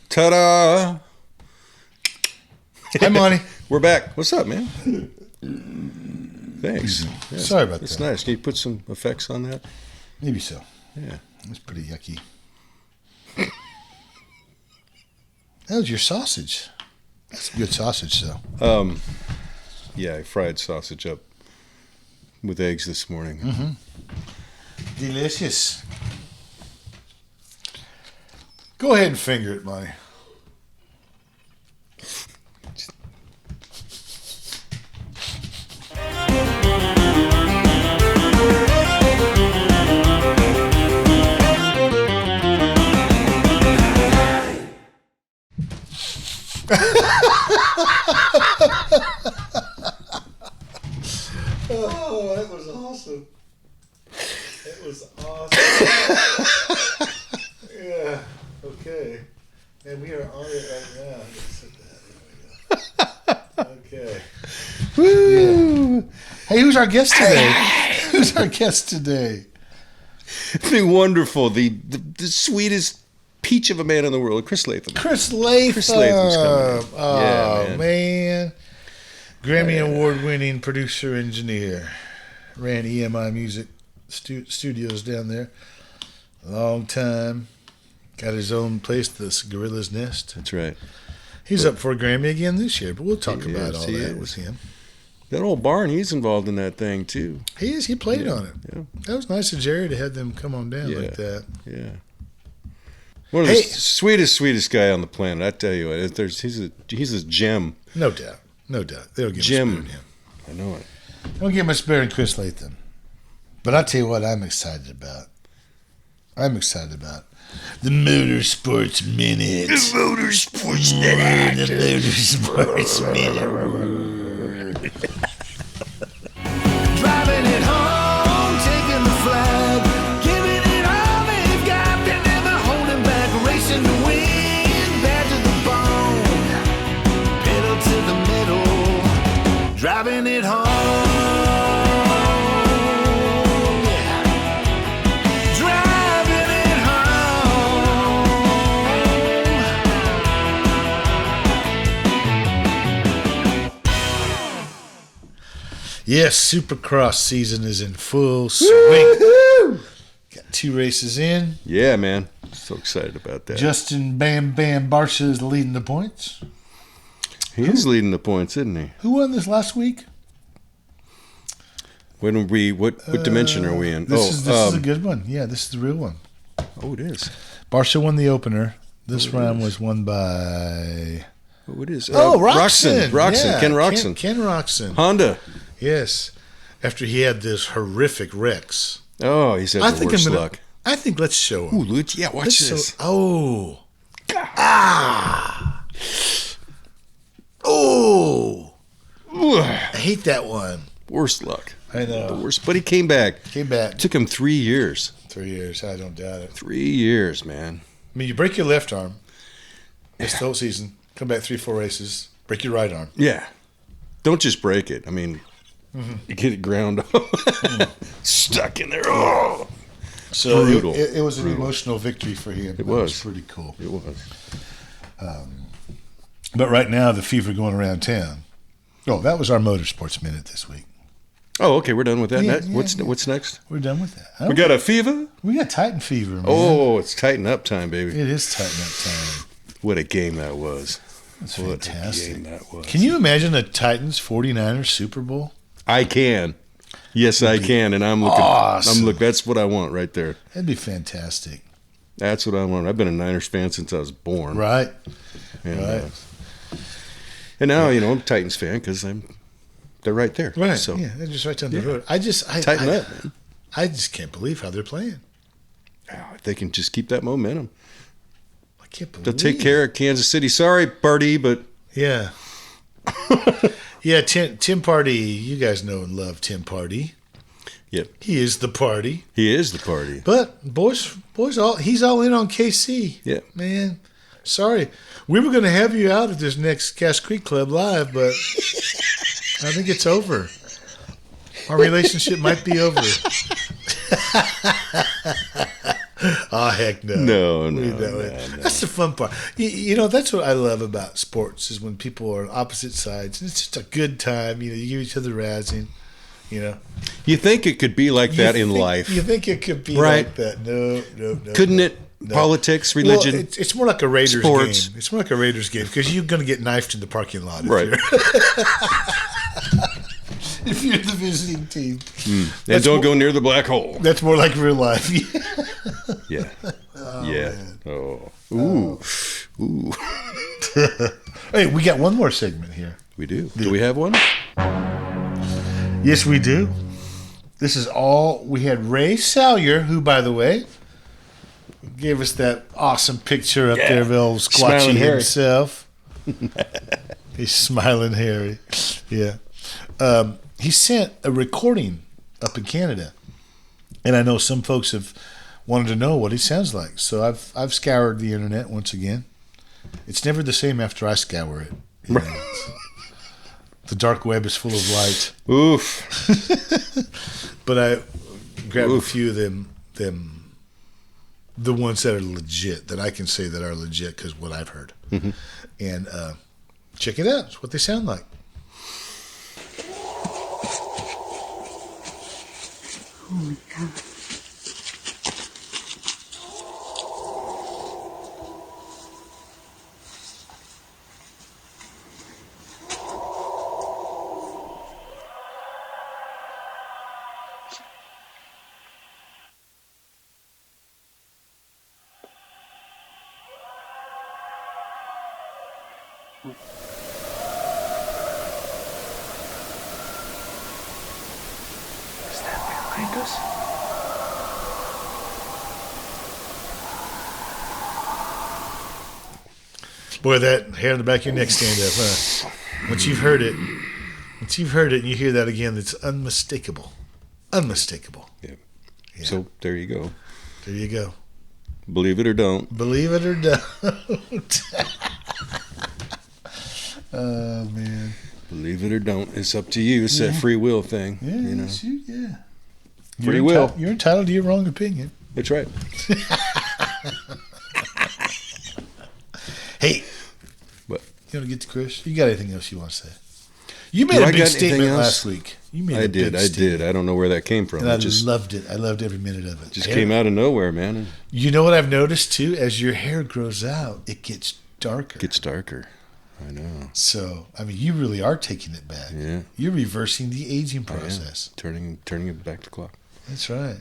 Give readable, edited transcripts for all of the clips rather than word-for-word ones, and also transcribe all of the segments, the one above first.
Ta-da! Hi, Monty. We're back. What's up, man? Thanks. Yeah, Sorry about that's that. nice. Can you put some effects on that? Maybe so. Yeah. That's pretty yucky. That was your sausage. That's a good sausage, though. Yeah, I fried sausage up with eggs this morning. Mm-hmm. Delicious. Go ahead and finger it, Monty. Oh, that was awesome. That was awesome. Yeah. Okay. And we are on it right now. Let's hit that. There we go. Okay. Woo! Yeah. Hey, who's our guest today? Who's our guest today? It's been wonderful. The sweetest peach of a man in the world, Chris Latham. Chris Latham's coming. Oh, Yeah, man. Grammy Award-winning producer, engineer. Ran EMI Music Studios down there. Long time. Got his own place, this Gorilla's Nest. That's right. He's up for a Grammy again this year, but we'll talk about all that with him. That old barn, he's involved in that thing, too. He is. He played on it. Yeah. That was nice of Jerry to have them come on down like that. Yeah. One of the sweetest guy on the planet. I tell you what, he's a gem. No doubt. No doubt. They don't get Gem. much better than him. I know it. Don't get much better than Chris Latham. But I'll tell you what I'm excited about. The Motorsports Minute. The Motorsports Minute. The Motorsports Minute. Driving it home, taking the flag, giving it all they've got. They're never holding back, racing to win, bad to the bone, pedal to the metal, driving it home. Yes, Supercross season is in full swing. Woo-hoo! Got 2 races in. Yeah, man. So excited about that. Justin Bam Bam Barsha is leading the points. He is leading the points, isn't he? Who won this last week? What dimension are we in? This is a good one. Yeah, this is the real one. Oh, it is. Barsha won the opener. This round was won by... Oh, it is. Roxon. Yeah, Ken Roxon. Ken Roxon. Honda. Yes. After he had this horrific wrecks. Oh, he's had the worst luck. I think let's show him. Ooh, Luch. Yeah, watch this. Oh. Ah. Oh. I hate that one. Worst luck. I know. The worst. But he came back. It took him 3 years. 3 years. I don't doubt it. 3 years, man. I mean, you break your left arm. It's the whole season. Come back 3-4 races. Break your right arm. Yeah. Don't just break it. I mean, you get it ground up. Stuck in there. Oh. So brutal. It was an emotional victory for him. It was pretty cool. It was. But right now, the fever going around town. Oh, that was our Motorsports Minute this week. Oh, okay. We're done with that. Yeah, What's next? We're done with that. We got a fever? We got Titan fever, man. Oh, it's tighten up time, baby. It is tighten up time. What a game that was. That's what fantastic. a game that was. Can you imagine a Titans 49ers Super Bowl? I can. Yes, I can. And I'm looking. Awesome. That's what I want right there. That'd be fantastic. That's what I want. I've been a Niners fan since I was born. Right. And, right. And now, I'm a Titans fan because they're right there. Right. So, yeah, they're just right down the road. tighten up, man. I just can't believe how they're playing. If they can just keep that momentum. I can't believe They'll take care of Kansas City. Sorry, Party, but yeah. Yeah, Tim Party, you guys know and love Tim Party. Yep. He is the party. He is the party. But boys, he's all in on KC. Yeah. Man, sorry. We were going to have you out at this next Cass Creek Club live, but I think it's over. Our relationship might be over. Oh, heck no. No. That's the fun part. You know, that's what I love about sports is when people are on opposite sides. It's just a good time. You know, you give each other razzing. You know, You think it could be like that in life? You think it could be Right. like that? No. Couldn't it? No. Politics, religion, Well, it's more like a Raiders sports. game. It's more like a Raiders game because you're going to get knifed in the parking lot. Right. If you're the visiting team. And don't go near the black hole. That's more like real life. Yeah. Yeah. Man. Oh. Ooh. Hey, we got one more segment here. We do. Do we have one? Yes, we do. This is all. We had Ray Salyer, who, by the way, gave us that awesome picture up there of old Squatchy Smiling Harry. himself. He's smiling Harry. Yeah. He sent a recording up in Canada, and I know some folks have wanted to know what he sounds like. So I've scoured the internet once again. It's never the same after I scour it. You know, the dark web is full of light. Oof. But I grabbed a few of them, the ones that are legit, that I can say that are legit because what I've heard. Mm-hmm. And check it out. It's what they sound like. Oh my God. Is that behind us? Boy, that hair on the back of your neck stand up, huh? Once you've heard it and you hear that again, it's unmistakable. Unmistakable. Yeah. Yeah. So there you go. There you go. Believe it or don't. Believe it or don't. Oh, man. Believe it or don't. It's up to you. It's that free will thing. Yeah, you know. yeah. Free You're will. You're entitled to your wrong opinion. That's right. Hey, What? you want to get to Chris? You got anything else you want to say? You made Do a I big got anything statement else? last week. You made I a did. big I statement. did. I don't know where that came from. And It I just loved it. I loved every minute of it. just came out of nowhere, man. You know what I've noticed too? As your hair grows out, it gets darker. It gets darker. I know. So, I mean, you really are taking it back. Yeah. You're reversing the aging I am. process. Turning it back to clock. That's right.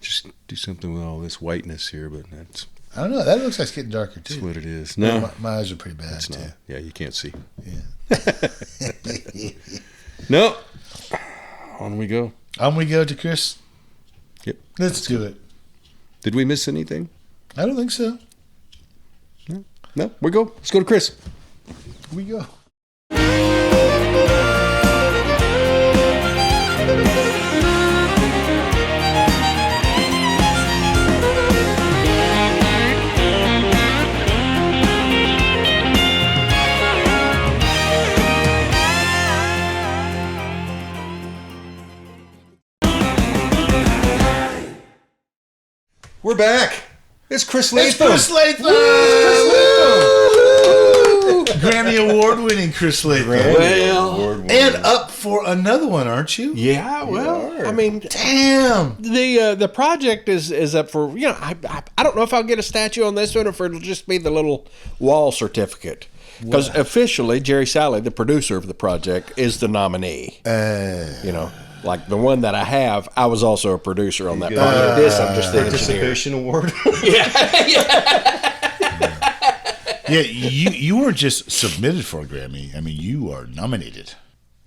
Just do something with all this whiteness here, but that's I don't know. That looks like it's getting darker too. what it is. Yeah, No, my eyes are pretty bad it's too. not. Yeah, you can't see. Yeah. No. On we go. On we go to Chris. Yep. Let's do it. Did we miss anything? I don't think so. No. We go. Let's go to Chris. We go. We're back. It's Chris Latham. It's Chris Latham. Grammy Award-winning Chris Latham. Well, And up for another one, aren't you? yeah, well, I mean, Damn. the project is up for, you know, I don't know if I'll get a statue on this one or if it'll just be the little wall certificate. Because officially, Jerry Salyer, the producer of the project, is the nominee. You know, like the one that I have, I was also a producer on that project. This, I'm just the engineer. Participation award. Yeah, you weren't just submitted for a Grammy. I mean, you are nominated.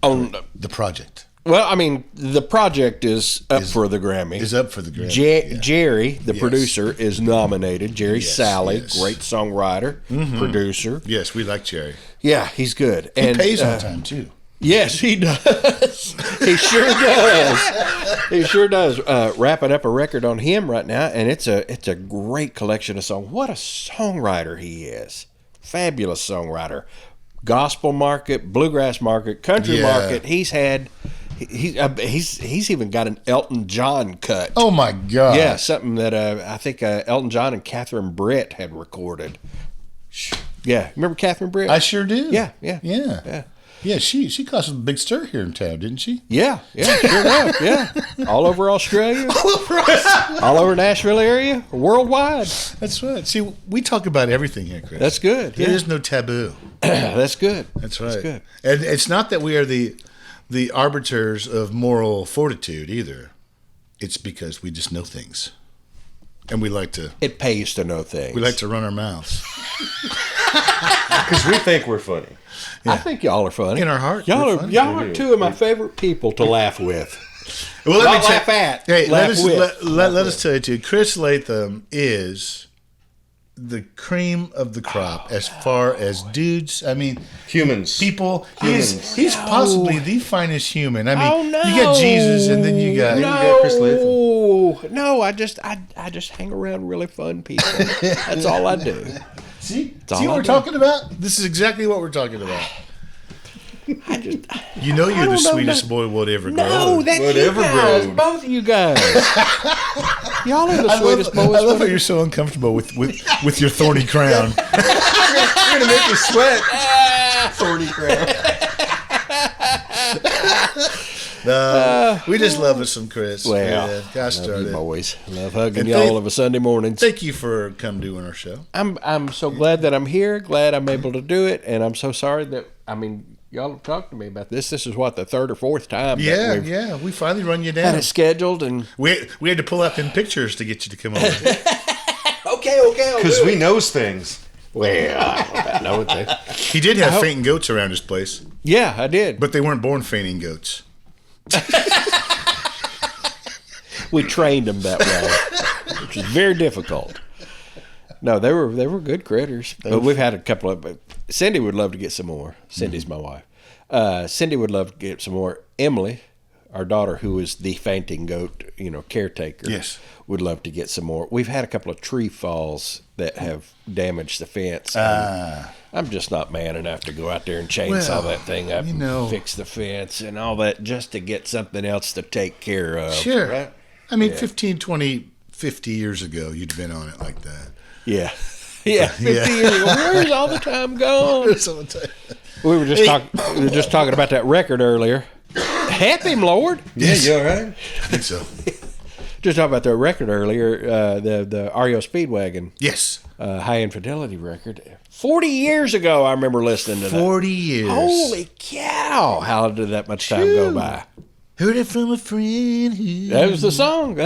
On, The project well, I mean, the project is up for the Grammy. is up for the Grammy. Yeah. Jerry, the Yes. producer, is nominated. Jerry Yes, Salyer, yes. great songwriter, producer. Yes, we like Jerry. Yeah, he's good. He And pays on time, too. yes, he does. He sure does. He sure does. Wrapping up a record on him right now, and it's a great collection of songs. What a songwriter he is! Fabulous songwriter. Gospel market, bluegrass market, country Yeah. market. He's had He's even got an Elton John cut. Oh my God! Yeah, something that I think Elton John and Catherine Britt had recorded. Yeah, remember Catherine Britt? I sure do. Yeah. Yeah, she caused a big stir here in town, didn't she? Yeah, sure enough, yeah. All over Australia, all over Nashville area, worldwide. That's right. See, we talk about everything here, Chris. That's good. There Yeah. is no taboo. That's good. That's right. That's good. And it's not that we are the arbiters of moral fortitude either. It's because we just know things, and we like to It pays to know things. run our mouths Because we think we're funny. I think y'all are funny. in our heart. Y'all we're are funny. y'all are two of my favorite people to laugh with. Well, let Not me laugh at. Hey, laugh with. let us tell you too. Chris Latham is the cream of the crop as far as dudes. I mean, Humans. people. Humans. He's possibly the finest human. I mean, Oh no! you got Jesus, and then you got Chris Latham. No, I just hang around really fun people. That's all I do. See all what I we're do. talking about? This is exactly what we're talking about. You know, you're I the don't know, sweetest boy, whatever. No, grow. that's Whatever you guys, road. both of you guys. Y'all are the sweetest boys. I love how you're so uncomfortable with your thorny crown. You're going to make me sweat. Thorny crap. We just love us some Chris. Well, yeah, gosh love darn you it. boys. Love hugging And y'all of a Sunday mornings. Thank you for come doing our show. I'm so glad that I'm here. Glad I'm able to do it, and I'm so sorry that y'all have talked to me about this. This is what, the third or fourth time? Yeah, that we've we finally run you had down. it scheduled, and We had to pull out them pictures to get you to come over. okay. Because we knows things. Well, I don't know what they. He did have fainting goats around his place, Yeah, I did. but they weren't born fainting goats. We trained them that way, which is very difficult. No, they were good critters. But we've had a couple of. Cindy would love to get some more. Cindy's my wife. Cindy would love to get some more. Emily, our daughter, who is the fainting goat, caretaker, Yes. would love to get some more. We've had a couple of tree falls that have damaged the fence. I'm just not man enough to go out there and chainsaw Well, that thing up and fix the fence and all that just to get something else to take care of. Sure. Right? I mean, 15, 20, 50 years ago, you'd been on it like that. Yeah. Yeah. 50 years ago. Where's all the time gone? We were just talking about that record earlier. Help him, Lord. Yeah, you all right? I think so. Just talking about that record earlier, the REO Speedwagon Yes. High Infidelity record. 40 years ago, I remember listening to that. 40 years. Holy cow! How did that much time go by? Heard it from a friend. That was the song.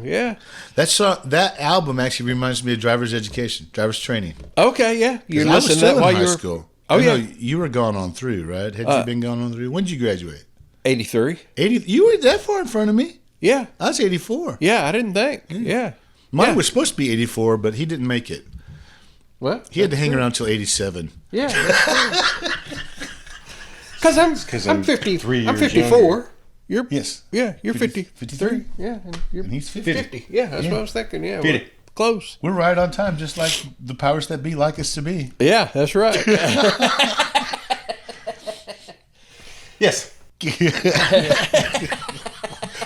Yeah. That album actually reminds me of Driver's Education, Driver's Training. Okay. Yeah. You 'Cause I was listened to still that in while high you were. school. Oh, I know yeah. you were gone on through, right? Had you been gone on through? When did you graduate? 83. 80. You were that far in front of me. Yeah. I was 84. Yeah. I didn't think. Yeah. Mine Yeah. was supposed to be 84, but he didn't make it. What? He had to hang around until 87. Yeah. Because I'm 3 I'm years 54. younger. You're Yes. Yeah, you're 50 53. Yeah, and you're And he's 50. 50. Yeah, that's what I was thinking. Yeah, 50. we're close. We're right on time, just like the powers that be like us to be. Yeah, that's right. Yes.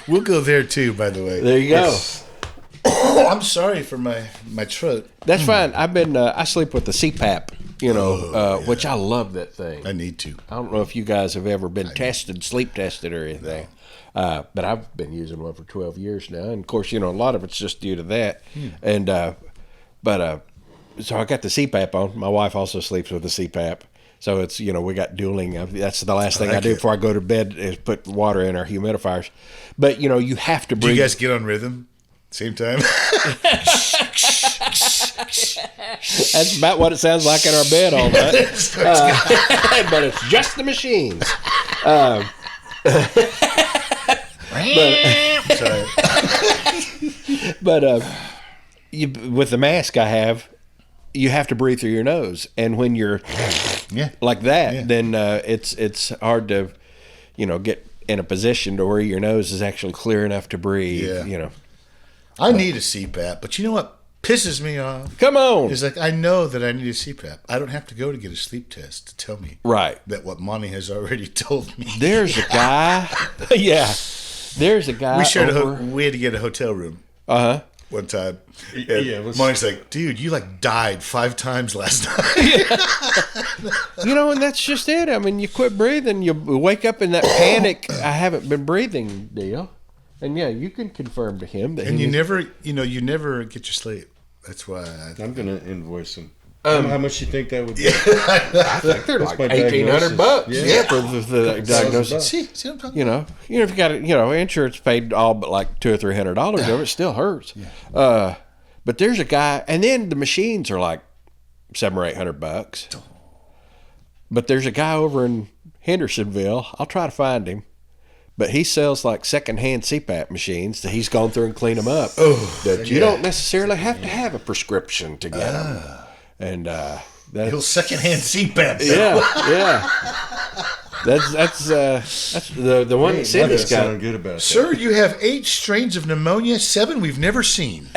We'll go there too, by the way. There you go. Yes. I'm sorry for my throat. That's fine. I've been I sleep with the CPAP, which I love that thing. I need to. I don't know if you guys have ever been sleep tested or anything. But I've been using one for 12 years now. And of course, a lot of it's just due to that. And, so I got the CPAP on. My wife also sleeps with the CPAP. So it's, we got dueling. That's the last thing I do before I go to bed is put water in our humidifiers. But, you have to Do breathe. you guys get on rhythm? Same time? That's about what it sounds like in our bed all night. But it's just the machines. But with the mask I have, you have to breathe through your nose, and when you're like that, then it's hard to, get in a position to where your nose is actually clear enough to breathe. I need a CPAP, but you know what pisses me off Come on. is like, I know that I need a CPAP. I don't have to go to get a sleep test to tell me Right. that what Monty has already told me. There's a guy. Yeah. There's a guy. We had to get a hotel room one time. Yeah, Monty's like, dude, you like died 5 times last night. And that's just it. I mean, you quit breathing, you wake up in that panic, I haven't been breathing deal. And yeah, you can confirm to him that And you never get your sleep. That's why I'm gonna invoice him. How much you think that would be? I think they're like my $1,800. diagnosis. Yeah, for the diagnosis. see what I'm talking about? If you got insurance paid all but like $200 or $300 of it, it still hurts. Yeah. But there's a guy, and then the machines are like $700 or $800. But there's a guy over in Hendersonville. I'll try to find him. But he sells like secondhand CPAP machines that he's gone through and cleaned them up. You don't necessarily have to have a prescription to get them. And He'll secondhand CPAP. yeah. That's the one that Cindy's got. Sound good about Sir, you have 8 strains of pneumonia, 7 we've never seen.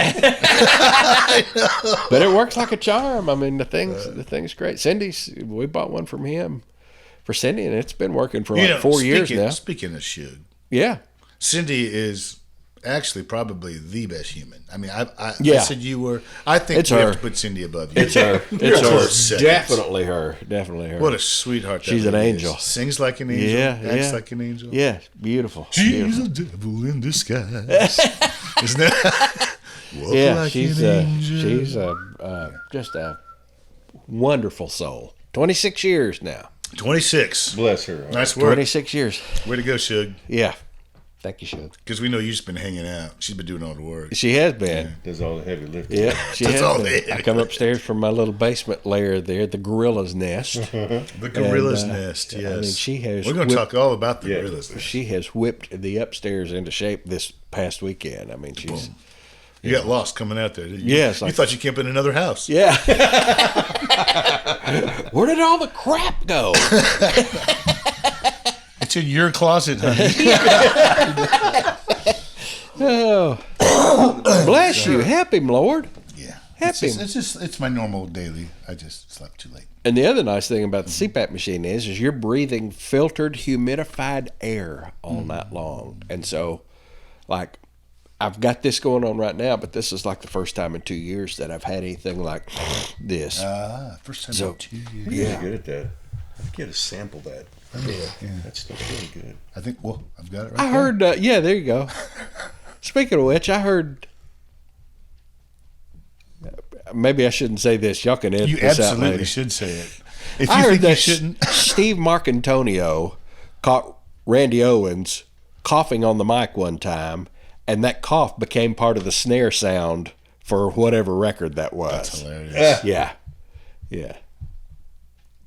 But it works like a charm. I mean, the thing's great. We bought one from him for Cindy, and it's been working for like 4 years now. Speaking of Shug, Yeah. Cindy is actually probably the best human. I mean, I said you were. I think It's we her. have to put Cindy above you. It's her. You're close It's her. seconds. Definitely her. What a sweetheart. She's that an lady angel. is. Sings like an angel. Acts like an angel. Yeah, beautiful. She's a devil in disguise. Isn't it? She's just a wonderful soul. 26 years now. 26. Bless her. Nice work. 26 years. Way to go, Shug. Yeah. Thank you, Shug. Because we know you've just been hanging out. She's been doing all the work. She has been. Does all the heavy lifting. Yeah, she That's has all been. they- I come upstairs from my little basement lair there, the gorilla's nest. The gorilla's And, nest, yes. I mean, she has We're going to whipped- talk all about the gorilla's nest. She has whipped the upstairs into shape this past weekend. I mean, she's... You got lost coming out there, didn't you? Yes, You thought you camped in another house. Yeah. Where did all the crap go? It's in your closet, honey. Oh, bless you. Help him, Lord. Yeah. Help him. It's my normal daily. I just slept too late. And the other nice thing about the CPAP machine is you're breathing filtered, humidified air all night long. And so, like, I've got this going on right now, but this is like the first time in 2 years that I've had anything like this. First time So- in 2 years. You're really good at that. I think you got to sample that. Yeah. That's really good. I think, I've got it right I heard, there you go. Speaking of which, I heard, maybe I shouldn't say this. Y'all can edit You this out absolutely later. should say it. If I you heard think that you shouldn't. Steve Marcantonio caught Randy Owens coughing on the mic one time, and that cough became part of the snare sound for whatever record that was. That's hilarious. Yeah.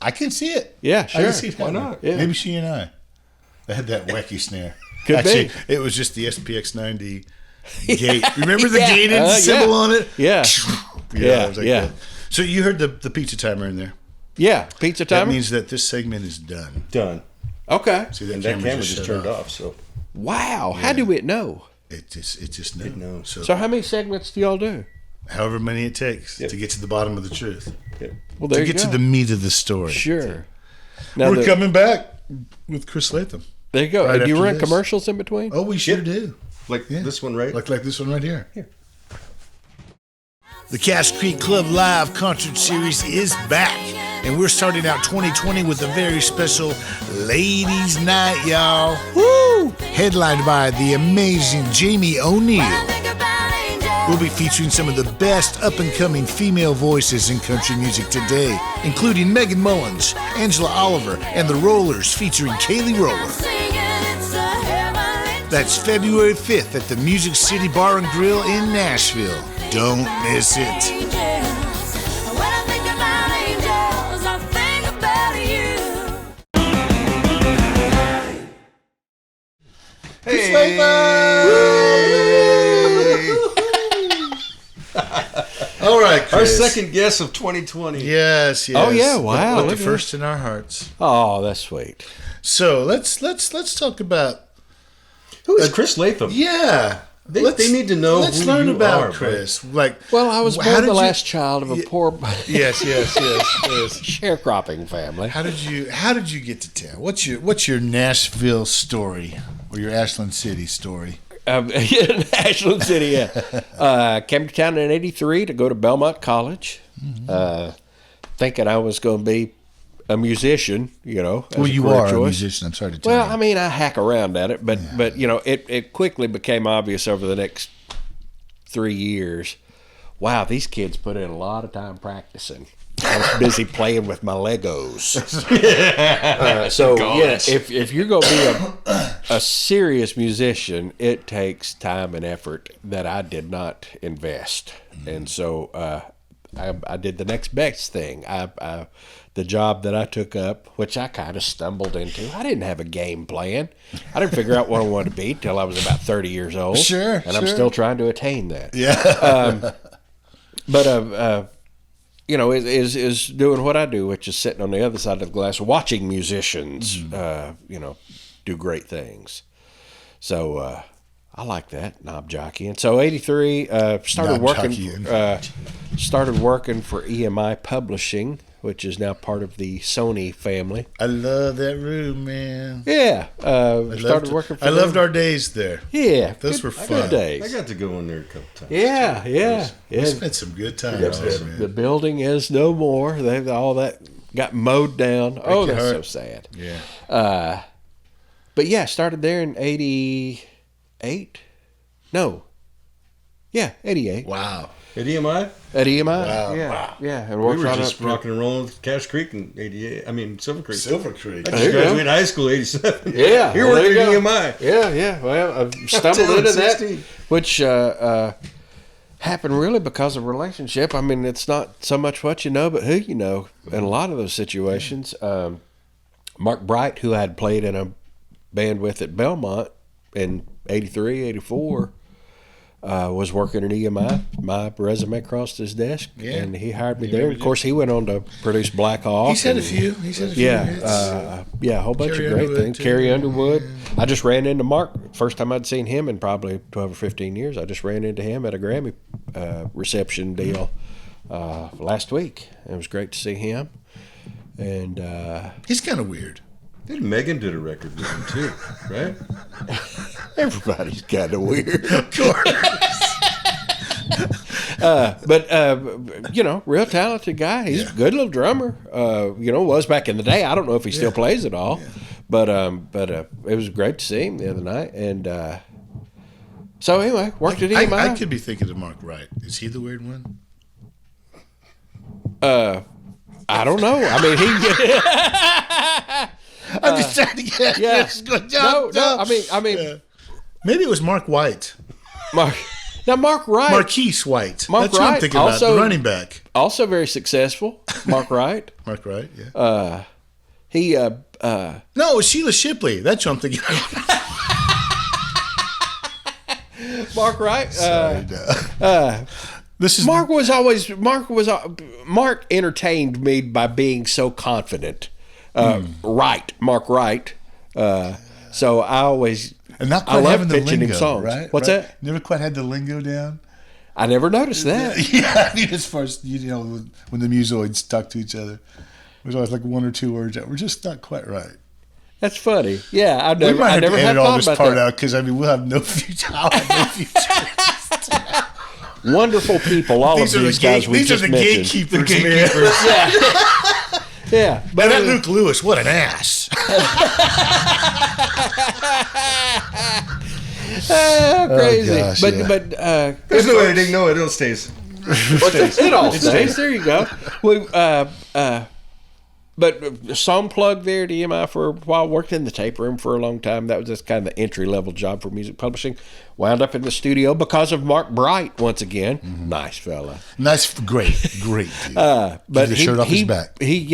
I can see it. Yeah, I sure. can see it. Why happening. not? Yeah. Maybe she and I had that wacky snare. Could Actually, be. it was just the SPX90 gate. Remember the gated yeah. symbol on it? Yeah. it was like yeah. that. So you heard the pizza timer in there. Yeah. Pizza That timer? means that this segment is done. Done. Okay. See, that And that camera just shut turned off. So Wow. How do it know? It just knows. knows. So, So how many segments do y'all do? however many it takes Yep. to get to the bottom of the truth, Well, there to you get go. to the meat of the story. Sure. Now We're coming back with Chris Latham. There you go. right Do you after run this. commercials in between? Oh, we sure do. like this one, right? Like this one right here. The Cash Creek Club Live Concert Series is back, and we're starting out 2020 with a very special Ladies' Night, y'all. Woo! Headlined by the amazing Jamie O'Neill. We'll be featuring some of the best up-and-coming female voices in country music today, including Megan Mullins, Angela Oliver, and the Rollers featuring Kaylee Roller. That's February 5th at the Music City Bar and Grill in Nashville. Don't miss it. All right, Chris. Our second guess of 2020. Yes, yes. Oh, yeah, wow, But look the at first in our hearts. Oh, that's sweet. So let's talk about Who is Chris Latham? yeah. They need to know Let's who learn you about are, Chris. Like, Well, I was how born did the you- last child of a poor Yes. sharecropping family. How did you get to town? What's your Nashville story or your Ashland City story? Ashland City, yeah. Came to town in '83 to go to Belmont College, thinking I was going to be a musician, as Well, a you career are a choice. musician. I'm sorry to tell Well, you. I mean, I hack around at it, but it quickly became obvious over the next 3 years. Wow, these kids put in a lot of time practicing. I was busy playing with my Legos. If you're going to be a serious musician, it takes time and effort that I did not invest. And so I did the next best thing. The job that I took up, which I kind of stumbled into. I didn't have a game plan. I didn't figure out what I wanted to be till I was about 30 years old. Sure, and I'm still trying to attain that. Yeah. Is doing what I do, which is sitting on the other side of the glass, watching musicians, do great things. So I like that, knob jockeying. So '83 started working for EMI Publishing, which is now part of the Sony family. I love that room, man. Yeah, started working for I them. loved our days there. Yeah, Those were good fun. days. I got to go in there a couple times. Yeah. We spent some good times there, man. The building is no more. They've all that got mowed down. Oh, your that's so heart. sad. Yeah. But yeah, started there in '88. No. Yeah, '88 Wow. At EMI, at EMI. Wow. Yeah, and we worked were right just up to- rocking and rolling with Cache Creek in '88. I mean, Silver Creek. Silver Creek. I There just you go. graduated high school '87. Yeah, You're well, there working you at go. EMI. Yeah. Well, I stumbled Until into that, 16. which happened really because of relationship. I mean, it's not so much what you know, but who you know. In a lot of those situations, Mark Bright, who I had played in a band with at Belmont in '83, '84, was working at EMI. My resume crossed his desk, Yeah. and he hired me He there. really Of course, he went on to produce Black Hawk. He's had a and- few. He's had a few. Yeah, hits. a whole bunch Carrie of great Underwood, things. too. Carrie Underwood. I just ran into Mark. First time I'd seen him in probably 12 or 15 years. I just ran into him at a Grammy reception deal last week. It was great to see him. And He's kind of weird. Megan did a record with him too, right? everybody's kind of weird. Of course. Real talented guy. He's a good little drummer. Was back in the day. I don't know if he still plays at all, but it was great to see him the other night. And so anyway, worked at EMI. I could be thinking of Mark Wright. Is he the weird one? I don't know. I mean, I'm just trying to get. yeah. Good No. job. I mean, Maybe it was Mark White. Mark Wright, Marquise White. Mark That's what I'm Wright, thinking about. also- The running back. also very successful. Mark Wright. Mark Wright, yeah. He No, it was Sheila Shipley. That's what I'm thinking of. Mark Wright. Sorry, no. This is Mark entertained me by being so confident. Mark Wright. So I always and not I quite love having the pitching him lingo, songs. right? What's Right? that? Never quite had the lingo down. I never noticed that. Yeah, I mean, as far as when the musoids talk to each other, there's always like one or two words that were just not quite right. That's funny. Yeah, I We never, might I have never to had edit all thought this about part that. out because we'll have no future. I'll have no future. Wonderful people, all of these guys we these are just the mentioned. gatekeepers, man. Yeah, But that Luke Lewis, what an ass! crazy. gosh, but yeah. but There's no editing. No, it all stays. it all stays. There you go. But song plug there at EMI for a while. Worked in the tape room for a long time. That was just kind of the entry level job for music publishing. Wound up in the studio because of Mark Bright once again. Nice fella. Nice, great, dude. But the shirt off his back. He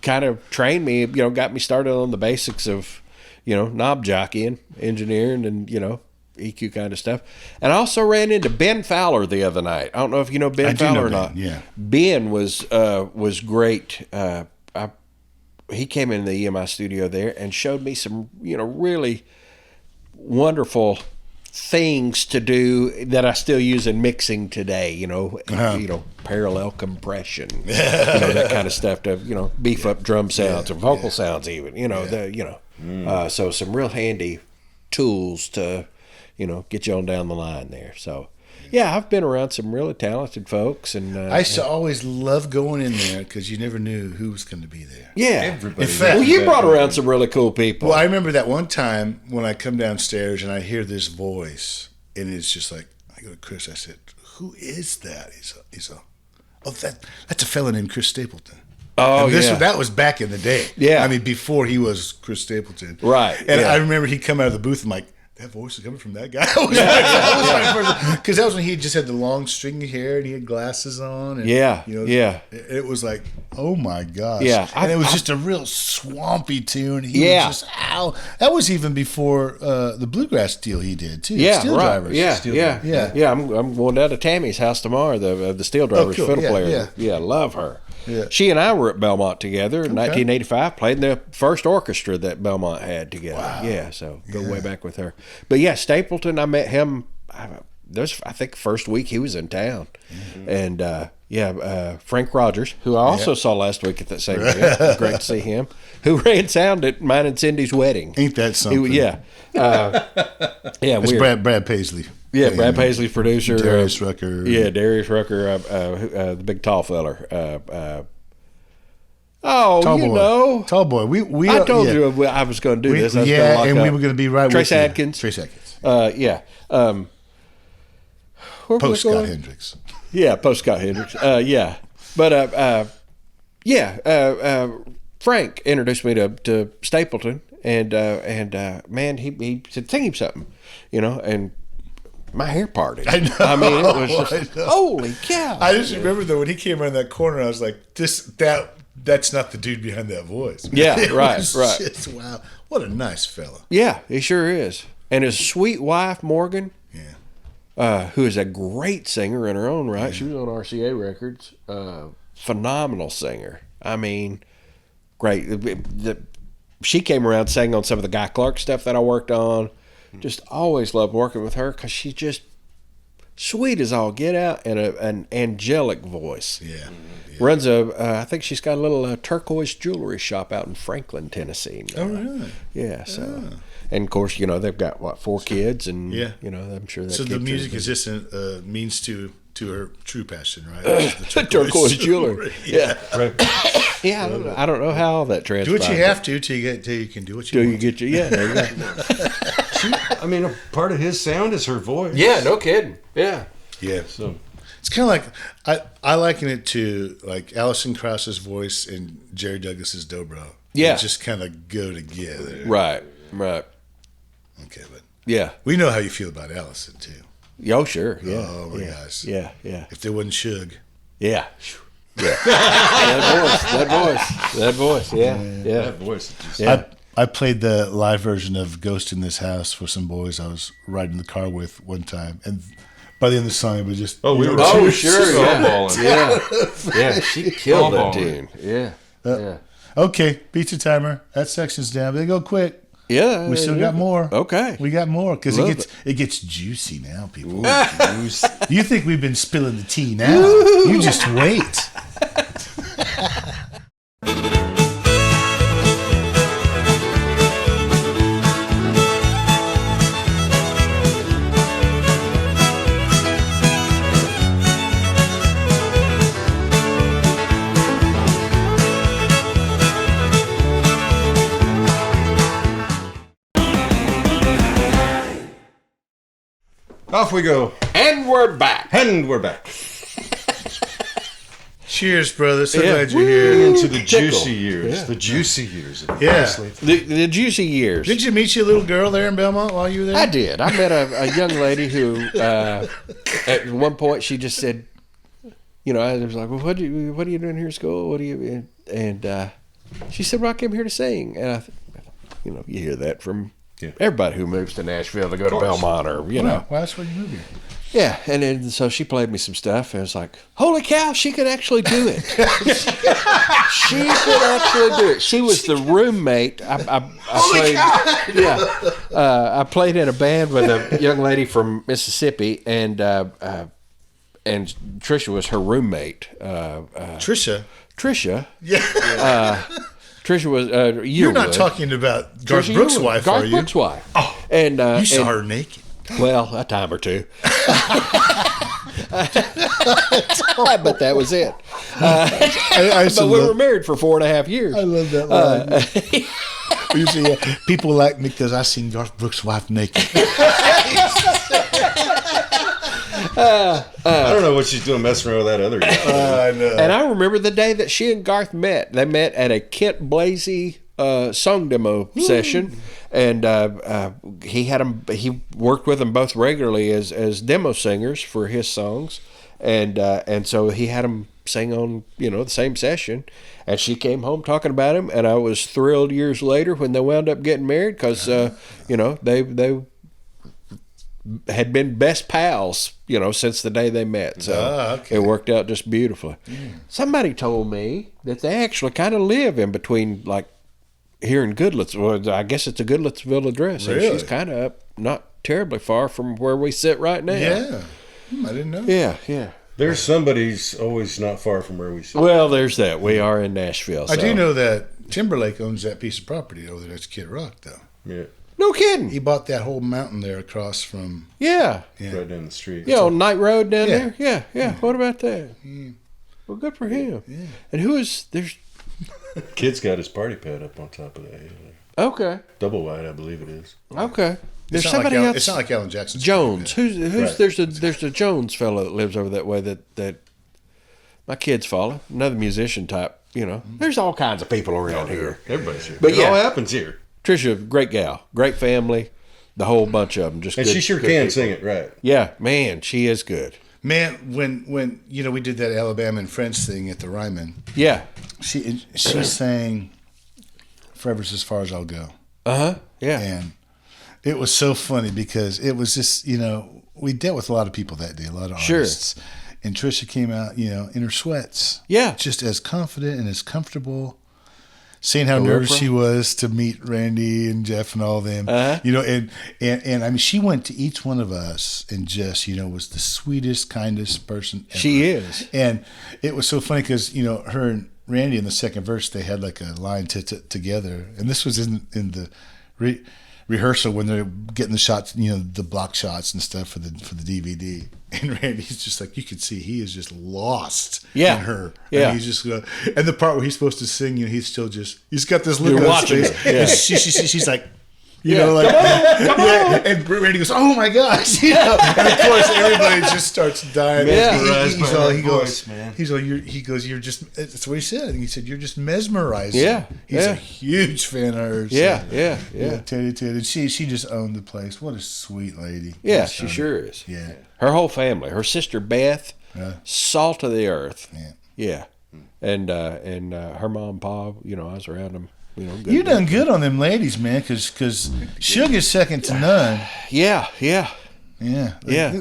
kind of trained me. Got me started on the basics of knob jockeying, engineering, and EQ kind of stuff. And I also ran into Ben Fowler the other night. I don't know if you know Ben I do Fowler know or Ben, not. yeah. Ben was great. He came into the EMI studio there and showed me some really wonderful things to do that I still use in mixing today. Parallel compression, that kind of stuff to beef up drum sounds or vocal sounds even. So some real handy tools to get you on down the line there. So. Yeah, I've been around some really talented folks, and I used to always love going in there because you never knew who was going to be there. Yeah, everybody. In fact, well, you brought around some really cool people. Well, I remember that one time when I come downstairs and I hear this voice, and it's just like, I go to Chris, I said, "Who is that?" That's a fella named Chris Stapleton. Oh, that was back in the day. Yeah, I mean before he was Chris Stapleton. Right. And I remember he'd come out of the booth. I'm like, that voice is coming from that guy. Because that was when he just had the long stringy hair and he had glasses on. And, It was like, oh my gosh. Yeah. And it was just a real swampy tune. He was just, ow. That was even before the bluegrass deal he did too. Yeah, Steel right. Drivers. Yeah. I'm going down to Tammy's house tomorrow. The Steel Drivers cool. fiddle Yeah, player. yeah. Love her. Yeah. She and I were at Belmont together in 1985, played in the first orchestra that Belmont had together. Wow. Yeah, so go way back with her. But yeah, Stapleton, I met him, I think first week he was in town. Mm-hmm. And Frank Rogers, who I also saw last week at that same event. It was great to see him. Who ran sound at mine and Cindy's wedding. Ain't that something? It's Brad Paisley. Yeah, Brad Paisley's producer. Darius Rucker. Yeah, Darius Rucker, the big tall feller. Tall boy. I told you I was going to do this. I was and up. we were going to be right Trace with you. Adkins. Trace Adkins. Post Scott Hendricks. Yeah, post Scott Hendricks. Frank introduced me to Stapleton, and man, he said, sing him something, and my hair parted. I know. I mean, it was just, holy cow. I just remember though when he came around that corner, I was like, that's not the dude behind that voice. Yeah, It right. was just, wow, what a nice fella. Yeah, he sure is. And his sweet wife Morgan, Yeah. who is a great singer in her own right. She was on RCA Records. Phenomenal singer. I mean, great. She came around, sang on some of the Guy Clark stuff that I worked on. Just always loved working with her because she's just sweet as all get out and an angelic voice. Yeah. Runs I think she's got a little turquoise jewelry shop out in Franklin, Tennessee. Oh, really? Yeah. So, and of course, they've got 4 kids, and I'm sure that. So the music is just a means to her true passion, right? The turquoise jewelry. Yeah. Right. Yeah. I don't know how all that transpires. Do what you have to till you can do what you want. There you go. A part of his sound is her voice. Yeah, no kidding. Yeah. Yeah. So it's kind of like I liken it to like Alison Krauss's voice and Jerry Douglas's dobro. Yeah. They just kind of go together. Right. Okay, but Yeah. we know how you feel about Allison too. Oh, sure. Yeah. Oh my gosh. Yeah. If there wasn't Suge. Yeah. That voice. Yeah. that voice. Is just, Yeah. I played the live version of Ghost in This House for some boys I was riding the car with one time, and by the end of the song it was just we were sure. stonewalling. Yeah. She killed that tune. Yeah. Okay, beats the timer. That section's down. They go quick. Yeah. We still got more. Okay. We got more because it gets juicy now, people. You think we've been spilling the tea now? You just wait. Off we go. And we're back. Cheers, brother. So glad you're here. Into the juicy years. Yeah. The juicy years. Yeah. The juicy years. Did you meet your little girl there in Belmont while you were there? I did. I met a young lady who, at one point, she just said, I was like, well, what are you doing here at school? And she said, well, I came here to sing. And I you hear that from Yeah. Everybody who moves to Nashville to go to Belmont or, Well, that's where you move here. Yeah, and then so she played me some stuff, and it's like, holy cow, she could actually do it. She could actually do it. She was the roommate. I played in a band with a young lady from Mississippi, and Trisha was her roommate. Trisha? Yeah. Trisha was Yearwood. You're not talking about Garth Trisha Brooks' Yearwood, wife, Garth are you? Brooks' wife. Oh, and you saw her naked. Well, a time or two. But that was it. But we were married for 4.5 years. I love that line. You see, people like me because I seen Garth Brooks' wife naked. I don't know what she's doing messing around with that other guy. I know. And I remember the day that she and Garth met. They met at a Kent Blasey song demo session, and he worked with them both regularly as demo singers for his songs, and so he had them sing on the same session, and she came home talking about him, and I was thrilled years later when they wound up getting married because they had been best pals since the day they met, so it worked out just beautifully. Somebody told me that they actually kind of live in between, like, here in Goodletts. Well, I guess it's a Goodlettsville address. Really? And she's kind of up, not terribly far from where we sit right now. Yeah. I didn't know. Yeah. There's somebody's always not far from where we sit. Well, there's that. We are in Nashville. I so. do know that Timberlake owns that piece of property over there. That's Kid Rock, though. Yeah. No kidding. He bought that whole mountain there across from... Yeah. Right down the street. Yeah, on Night Road down Yeah. there. Yeah. What about that? Well, good for him. Yeah. And there's... Kid's got his party pad up on top of that. Okay. Double wide, I believe it is. Okay. There's It's not somebody like else. It's not like Alan Jackson's Jones. party Who's Right. there's a Jones fellow that lives over that way that my kids follow. Another musician type, There's all kinds of people around here. Everybody's here. But It yeah. all happens here. Trisha, great gal, great family, the whole bunch of them. Just And good, she sure good can people. sing it right. Yeah, man, she is good. Man, when we did that Alabama and French thing at the Ryman, Yeah. she sang "Forever's as Far as I'll Go," Yeah. and it was so funny because it was just we dealt with a lot of people that day, a lot of Sure. artists, and Trisha came out in her sweats, Yeah. just as confident and as comfortable. Seeing how Go nervous Oprah. she was to meet Randy and Jeff and all them, and I mean, she went to each one of us and just, was the sweetest, kindest person ever. She is. And it was so funny because, her and Randy in the second verse, they had like a line together. And this was in the rehearsal when they're getting the shots, the block shots and stuff for the DVD. And Randy's just like, you could see he is just lost in her. Yeah. And he's just and the part where he's supposed to sing, he's still he's got this look You're on watching his it. face. Yeah. And she's like, Come on. and Randy goes, "Oh my gosh!" And of course, everybody just starts dying. Yeah. He goes, "You're just." That's what he said. He said, "You're just mesmerizing." Yeah. He's Yeah. a huge fan of hers. Yeah. Teddy. And she just owned the place. What a sweet lady. Yeah, Just she owned sure it. is. Yeah. Her whole family, her sister Beth, salt of the earth. Yeah. And her mom and pa, I was around them. Good. You done good on them ladies, man, because Sugar's second to none. Yeah. Yeah. Yeah.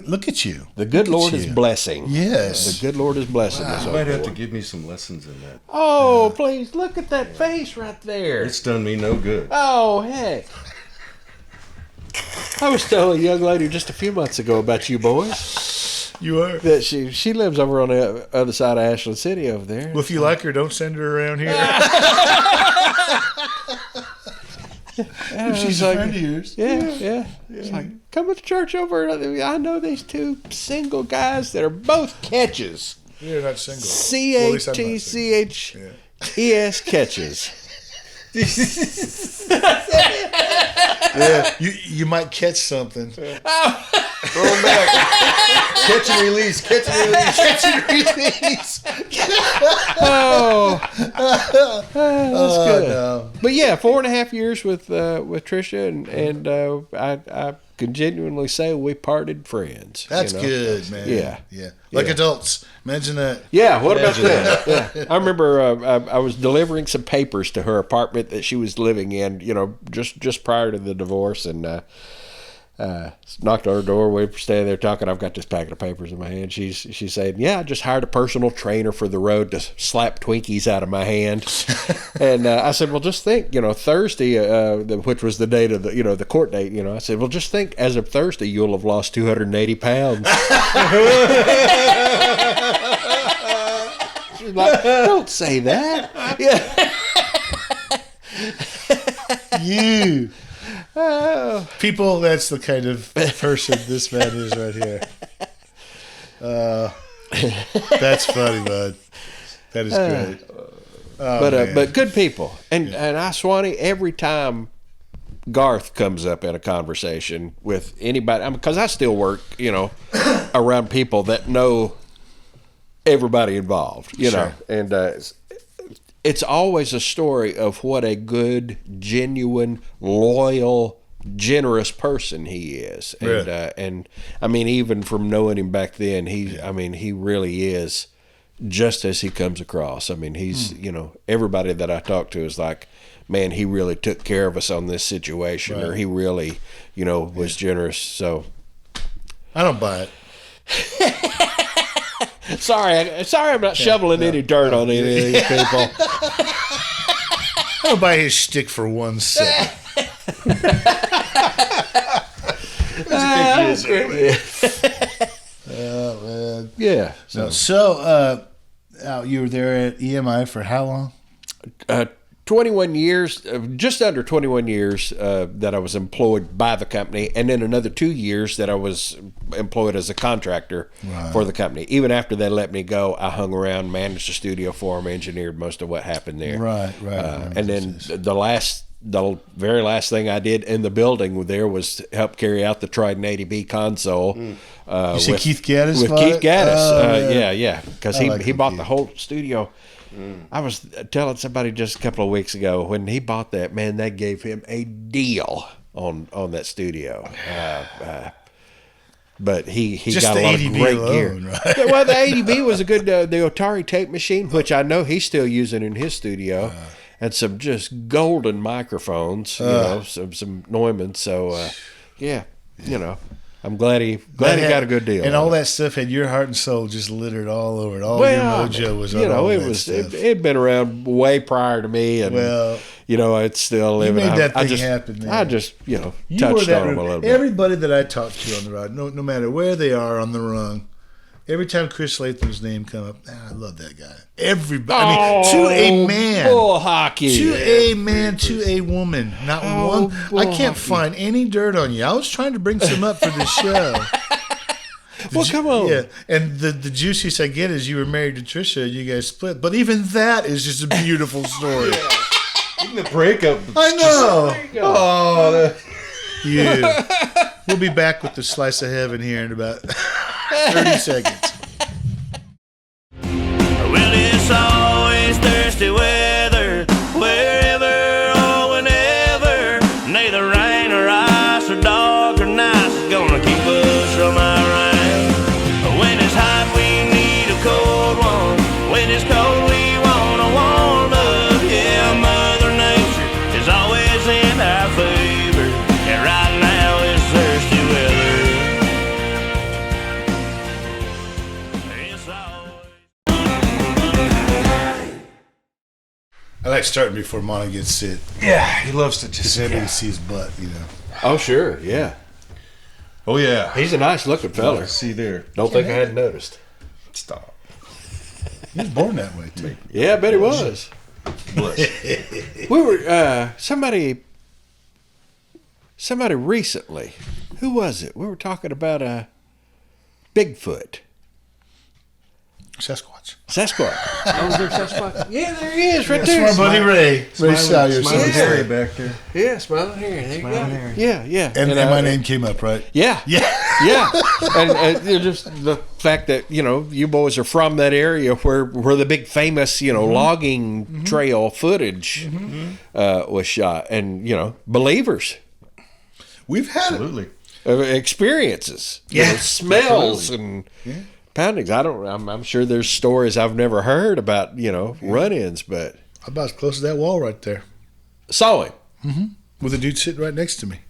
Look at you. The good Look at Lord is you. blessing. Yes. The good Lord is blessing us. You might have to give me some lessons in that. Oh, please look at that face right there. It's done me no good. Oh, heck. I was telling a young lady just a few months ago about you boys. You are. That she lives over on the other side of Ashland City over there. Well, if you like her, don't send her around here. She's a friend of yours. Yeah. It's like, come to church over. I know these two single guys that are both catches. You're not single. Well, at least I'm not single. CHTCHES catches. Yeah, you might catch something. Throw them back. Catch and release. Catch and release. Catch and release. That's good. No. But yeah, 4.5 years with Trisha, and I can genuinely say we parted friends. That's good, man. Yeah. Like Yeah. adults. Imagine that. Yeah, what about that? Yeah. I remember I was delivering some papers to her apartment that she was living in, just prior to the divorce, and knocked on her door. We were standing there talking. I've got this packet of papers in my hand. She's saying, "Yeah, I just hired a personal trainer for the road to slap Twinkies out of my hand." And I said, "Well, just think, Thursday, which was the date of the court date. I said, well, just think, as of Thursday, you'll have lost 280 pounds." She's like, "Don't say that." Yeah. You. People, that's the kind of person this man is right here. That's funny, bud. That is great. But good people. And I, Swanee, every time Garth comes up in a conversation with anybody, because I still work, around people that know everybody involved, Sure. and it's always a story of what a good, genuine, loyal, generous person he is. And I mean, even from knowing him back then, he really is just as he comes across. I mean, he's, everybody that I talk to is like, man, he really took care of us on this situation, or he really, was generous. So I don't buy it. Sorry, I'm not shoveling any dirt on any of these people. I don't buy his shtick for 1 second. Oh, man. Yeah. So, you were there at EMI for how long? 21 years, just under 21 years that I was employed by the company, and then another 2 years that I was employed as a contractor for the company. Even after they let me go, I hung around, managed the studio for them, engineered most of what happened there. Right. And then the very last thing I did in the building there was to help carry out the Trident 80B console. You said Keith Gaddis? With bought Keith it? Gaddis. Yeah. Because he bought Keith. the whole studio. I was telling somebody just a couple of weeks ago, when he bought that, man, they gave him a deal on that studio. But he Just got the a lot of 80B great alone, gear. right? Well, the 80B was a good, the Atari tape machine, which I know he's still using in his studio, and some just golden microphones, some Neumann. So, I'm glad he got a good deal. And on all it. that stuff had your heart and soul just littered all over it. All your mojo was on all that stuff. It'd been around way prior to me, and it's still living. made that thing happen, man. I just You touched were on him a little bit. Everybody that I talked to on the ride, no matter where they are on the run, every time Chris Latham's name come up, I love that guy. Everybody, to a man, bull hockey, to a man, to a woman, not one. I can't find any dirt on you. I was trying to bring some up for the show. Well, come on. Yeah, and the juiciest I get is you were married to Trisha and you guys split. But even that is just a beautiful story. Even the breakup. I know. Oh, Yeah. We'll be back with the slice of heaven here in about 30 seconds. Well, it's always thirsty weather, wherever or whenever. Neither rain or ice or dark or nice is gonna keep us from our rain. When it's hot, we need a cold one. When it's cold, we want a warm up. Yeah, Mother Nature is always in our favor. And right now it's thirsty weather. It's always... I like starting before Monty gets sick. yeah. He loves to Because just. everybody sees butt, Oh, sure, yeah. Oh yeah. He's a nice looking fella. See there. Don't think I hadn't noticed. Stop. He was born that way, too. Yeah, I bet he was. We were somebody recently. Who was it? We were talking about Bigfoot. Sasquatch. Sasquatch. Oh, is there Sasquatch? Yeah, there he is, right That's there. my buddy Ray. Ray Salyer. Smiling Yeah. Harry back there. Yeah, smiling here. There you go. Smiling Harry. Yeah. And my name came up, right? Yeah. Yeah. And just the fact that you boys are from that area where the big famous logging trail footage was shot, and believers. We've had Absolutely. experiences, smells and poundings. I'm sure there's stories I've never heard about, run-ins, but I'm about as close to that wall right there. saw him. With a dude sitting right next to me.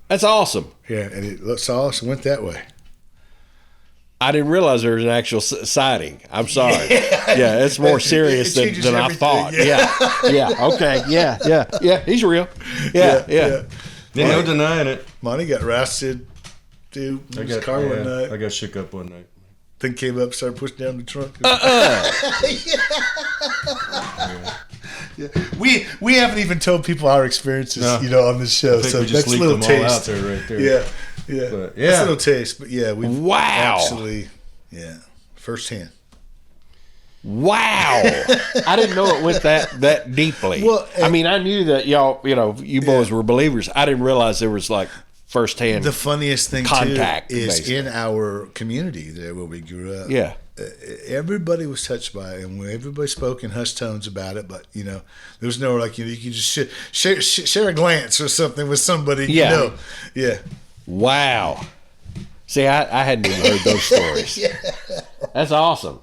That's awesome. Yeah, and it saw us and went that way. I didn't realize there was an actual sighting. I'm sorry. Yeah, it's more serious It changes than I everything, thought. yeah. Yeah. Okay. Yeah. He's real. Yeah. No denying it. Monty got rousted, dude. In his car one night. I got shook up one night. Then came up, started pushing down the trunk. We haven't even told people our experiences, on this show. I think So we just that's a leaked little them all out taste. there right there. Yeah. But, That's a little taste, but we Wow. actually, firsthand. Wow. I didn't know it went that deeply. Well, I mean, I knew that y'all, you boys were believers. I didn't realize there was like firsthand. The funniest thing Contact, too is basically. in our community there where we grew up. Yeah. Everybody was touched by it, and everybody spoke in hushed tones about it. But there was no you could just share a glance or something with somebody. Yeah. Yeah. Wow. See, I hadn't even heard those stories. That's awesome.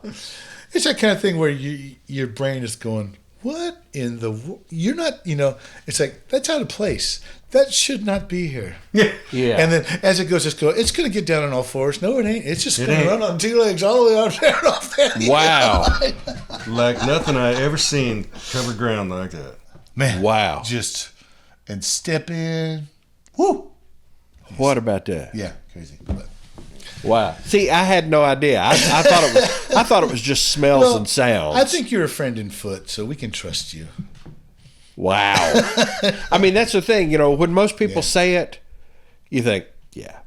It's that kind of thing where your brain is going, what in the you're not it's like that's out of place. That should not be here. Yeah. And then as it goes, it's going to get down on all fours. No, it ain't. It's just going to run on two legs all the way out there and off there. Wow. Like nothing I ever seen cover ground like that. Man. Wow. Just and step in. Woo. What about that? Yeah, crazy. But, Wow. See, I had no idea. I thought it was just smells and sounds. I think you're a friend in foot, so we can trust you. Wow. I mean, that's the thing, when most people say it, you think, yeah.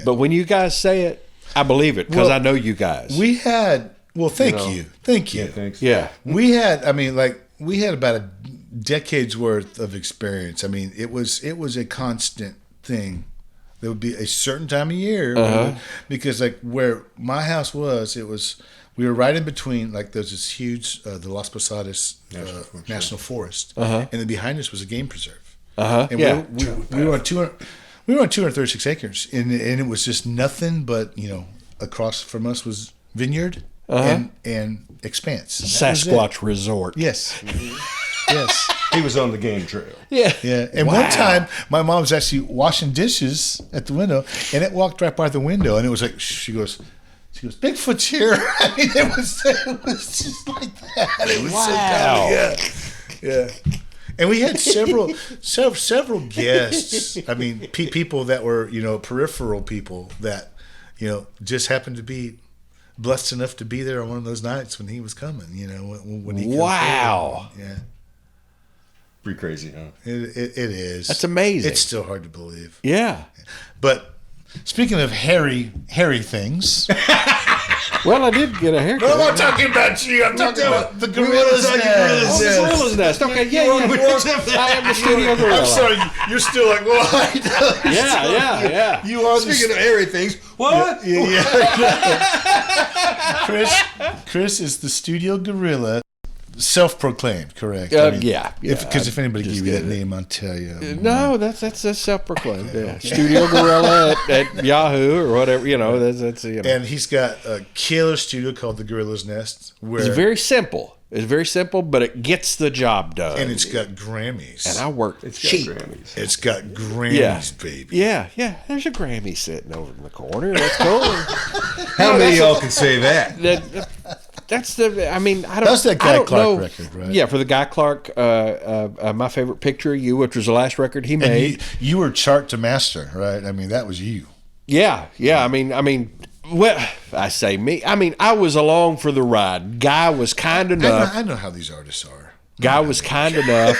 But when you guys say it, I believe it because I know you guys. We had, thank you. Thank you. Yeah, thanks. Yeah. We had about a decade's worth of experience. I mean, it was a constant thing. There would be a certain time of year because where my house was, we were right in between, there's this huge, the Las Posadas National Forest, and then behind us was a game preserve. And we were on 236 acres, and it was just nothing but, across from us was vineyard and expanse. Sasquatch Resort. Yes. Yes. He was on the game trail. Yeah. Yeah. And one time, my mom was actually washing dishes at the window, and it walked right by the window, and it was like, she goes, Bigfoot's here. I mean, it was just like that. It was so kind of, yeah. And we had several guests. I mean, people that were, peripheral people that, just happened to be blessed enough to be there on one of those nights when he was coming, when he comes. Wow. Yeah. Pretty crazy, huh? It is. That's amazing. It's still hard to believe. Yeah. But speaking of hairy things. Well, I did get a haircut. No, I'm not talking about you. I'm talking about the gorilla's nest. The gorilla's nest. Okay, yeah. I am the studio gorilla. I'm sorry. You're still like, what? Yeah. You are Speaking of hairy things, what? Yeah. Chris is the studio gorilla. Self-proclaimed, correct? Yeah. Because if anybody gave you that name, I'll tell you. No, that's self-proclaimed. Yeah. Studio Gorilla at Yahoo or whatever. That's. And he's got a killer studio called the Gorilla's Nest. Where It's very simple. But it gets the job done. and it's got Grammys. And I work cheap. Grammys. It's got Grammys, baby. Yeah. There's a Grammy sitting over in the corner. That's cool. How many of y'all can say that? That's the. I mean, I don't. That's that I Guy don't Clark know. record, right? Yeah, for the Guy Clark, my favorite picture of you, which was the last record he And made. you were chart to master, right? I mean, that was you. Yeah. I mean, well, I say me. I mean, I was along for the ride. Guy was kind enough. I know how these artists are. Guy was kind enough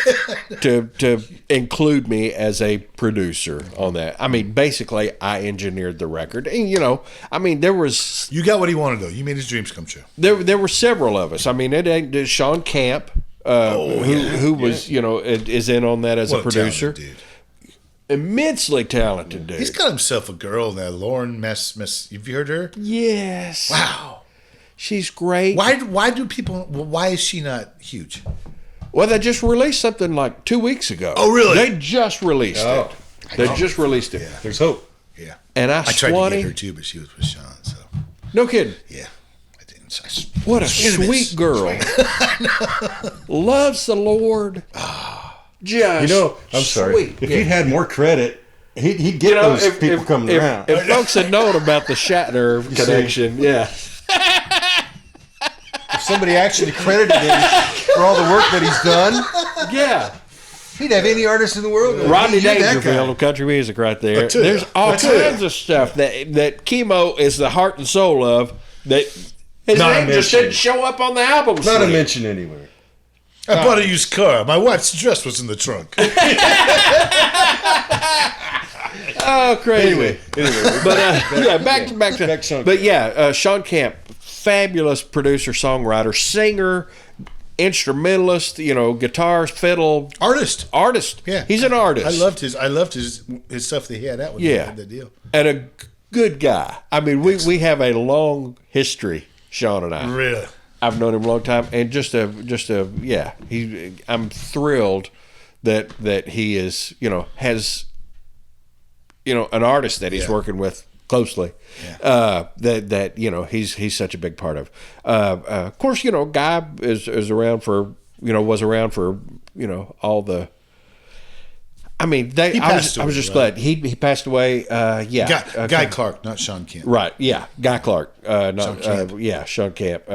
to include me as a producer on that. I mean, basically, I engineered the record, and I mean, there was You got what he wanted, though. You made his dreams come true. there were several of us. I mean, it ain't Sean Camp, who was is in on that as a What producer. talented dude. Immensely talented dude. He's got himself a girl now, Lauren Mess. Have you heard her? Yes. Wow. She's great. Why do people? Why is she not huge? Well, they just released something like 2 weeks ago. Oh, really? They just released it. They just released it. There's hope. Yeah. And I tried to Swanee. get her too, but she was with Sean. So No kidding. yeah, I didn't. What a sweet girl. Loves the Lord. Just You know, I'm sorry. sweet. If Yeah. he'd had more credit, he'd get those people coming around. If folks had known about the Shatner connection, yeah. If somebody actually credited him for all the work that he's done, Yeah. he'd have any artist in the world. Rodney He'd that Dangerfield guy. of country music right there. tell you. There's all I tell you. kinds of stuff that Kimo is the heart and soul of that his Not a name just mention. didn't show up on the album. Not a sleeve. mention anywhere. I bought a used car. My wife's dress was in the trunk. Oh, crazy. Anyway, But yeah, back to Sean but yeah, Sean Camp, fabulous producer, songwriter, singer, instrumentalist. Guitars, fiddle, Artist. Yeah, He's an artist. I loved his stuff that he had out with Yeah. the deal. And a good guy. I mean, we have a long history, Sean and I. Really. I've known him a long time, and I'm thrilled that he is, has, an artist that he's working with closely. Yeah. That he's such a big part of. Of course, Guy is around for, was around for, all the. I mean, He I passed was away, just right? glad he passed away. Guy Clark, not Sean Kemp. Right, yeah, Guy Clark, not Sean Camp. Sean Camp.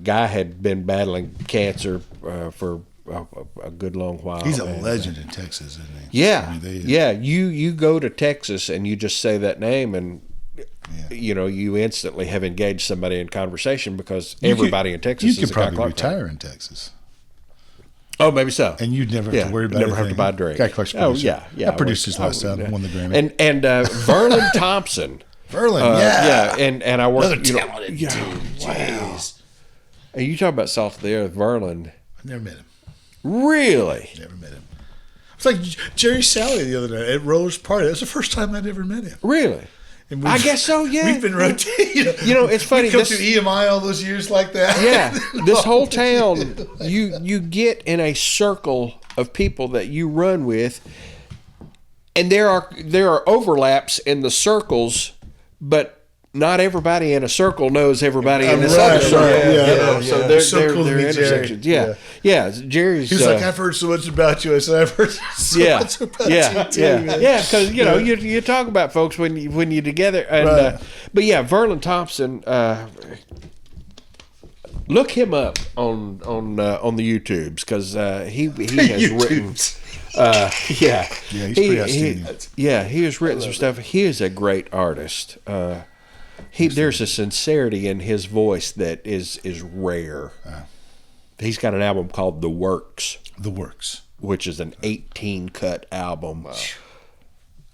Guy had been battling cancer for a good long while. He's a and, legend in Texas, isn't he? Yeah, I mean, You go to Texas and you just say that name, and you instantly have engaged somebody in conversation because everybody in Texas You is could a Guy probably Clark retire fan. in Texas. Oh, maybe so. And you'd never have to worry about never anything. have to buy a drink. Guy Clark's Oh producer. yeah. I produced his last album, won the Grammy. And Verlon Thompson. Verlon, and I worked. Another talented dude. Wow. Jeez. And you talk about Salt of the Earth, Verlon. I never met him. Really? Never met him. It's like Jerry Salyer the other night at Roller's Party. That was the first time I'd ever met him. Really? And I guess so, yeah. We've been rotating. It's funny. We come through EMI all those years like that. Yeah, this whole town, you get in a circle of people that you run with, and there are overlaps in the circles, but not everybody in a circle knows everybody in this other circle. Yeah. So It's they're so cool to meet Jerry. intersections. Yeah. Jerry's. He was like, I've heard so much about you. I said, I've heard so much about you too, man. Because you talk about folks when you're together, and Right. but yeah, Verlon Thompson. Look him up on the YouTubes because he has written. He's pretty outstanding. He has written some stuff. He is a great artist. There's a sincerity in his voice that is rare. He's got an album called The Works. The Works. Which is an 18-cut album.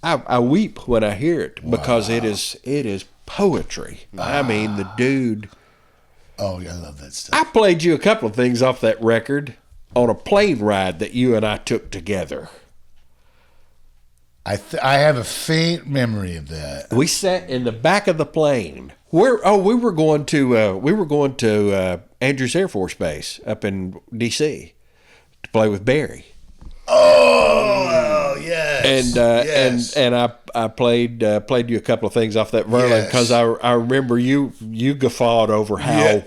Wow. I weep when I hear it because it is poetry. I mean, the dude. Oh yeah, I love that stuff. I played you a couple of things off that record on a plane ride that you and I took together. I have a faint memory of that. We sat in the back of the plane. We were going to Andrews Air Force Base up in D.C. to play with Barry. Oh yes. And I played you a couple of things off that Verlon because I remember you guffawed over how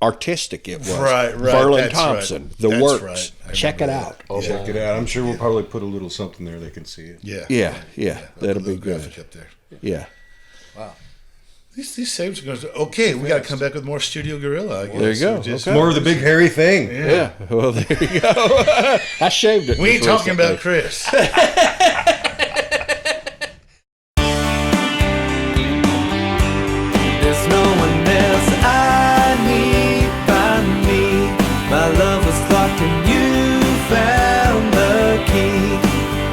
artistic it was. Right. Verlon That's Thompson, right. The That's Works. right. I Check it remember out. I'll check it out. I'm sure we'll probably put a little something there they can see it. Yeah. That'll A be little good. graphic up there. Yeah. These saves are going to. Okay, we got to come back with more Studio Gorilla. I guess. There you go. Just- Okay. More of the big hairy thing. Yeah. Well, there you go. I shaved it. We ain't just talking recently. about Chris. There's no one else I need but me. My love was locked and you found the key.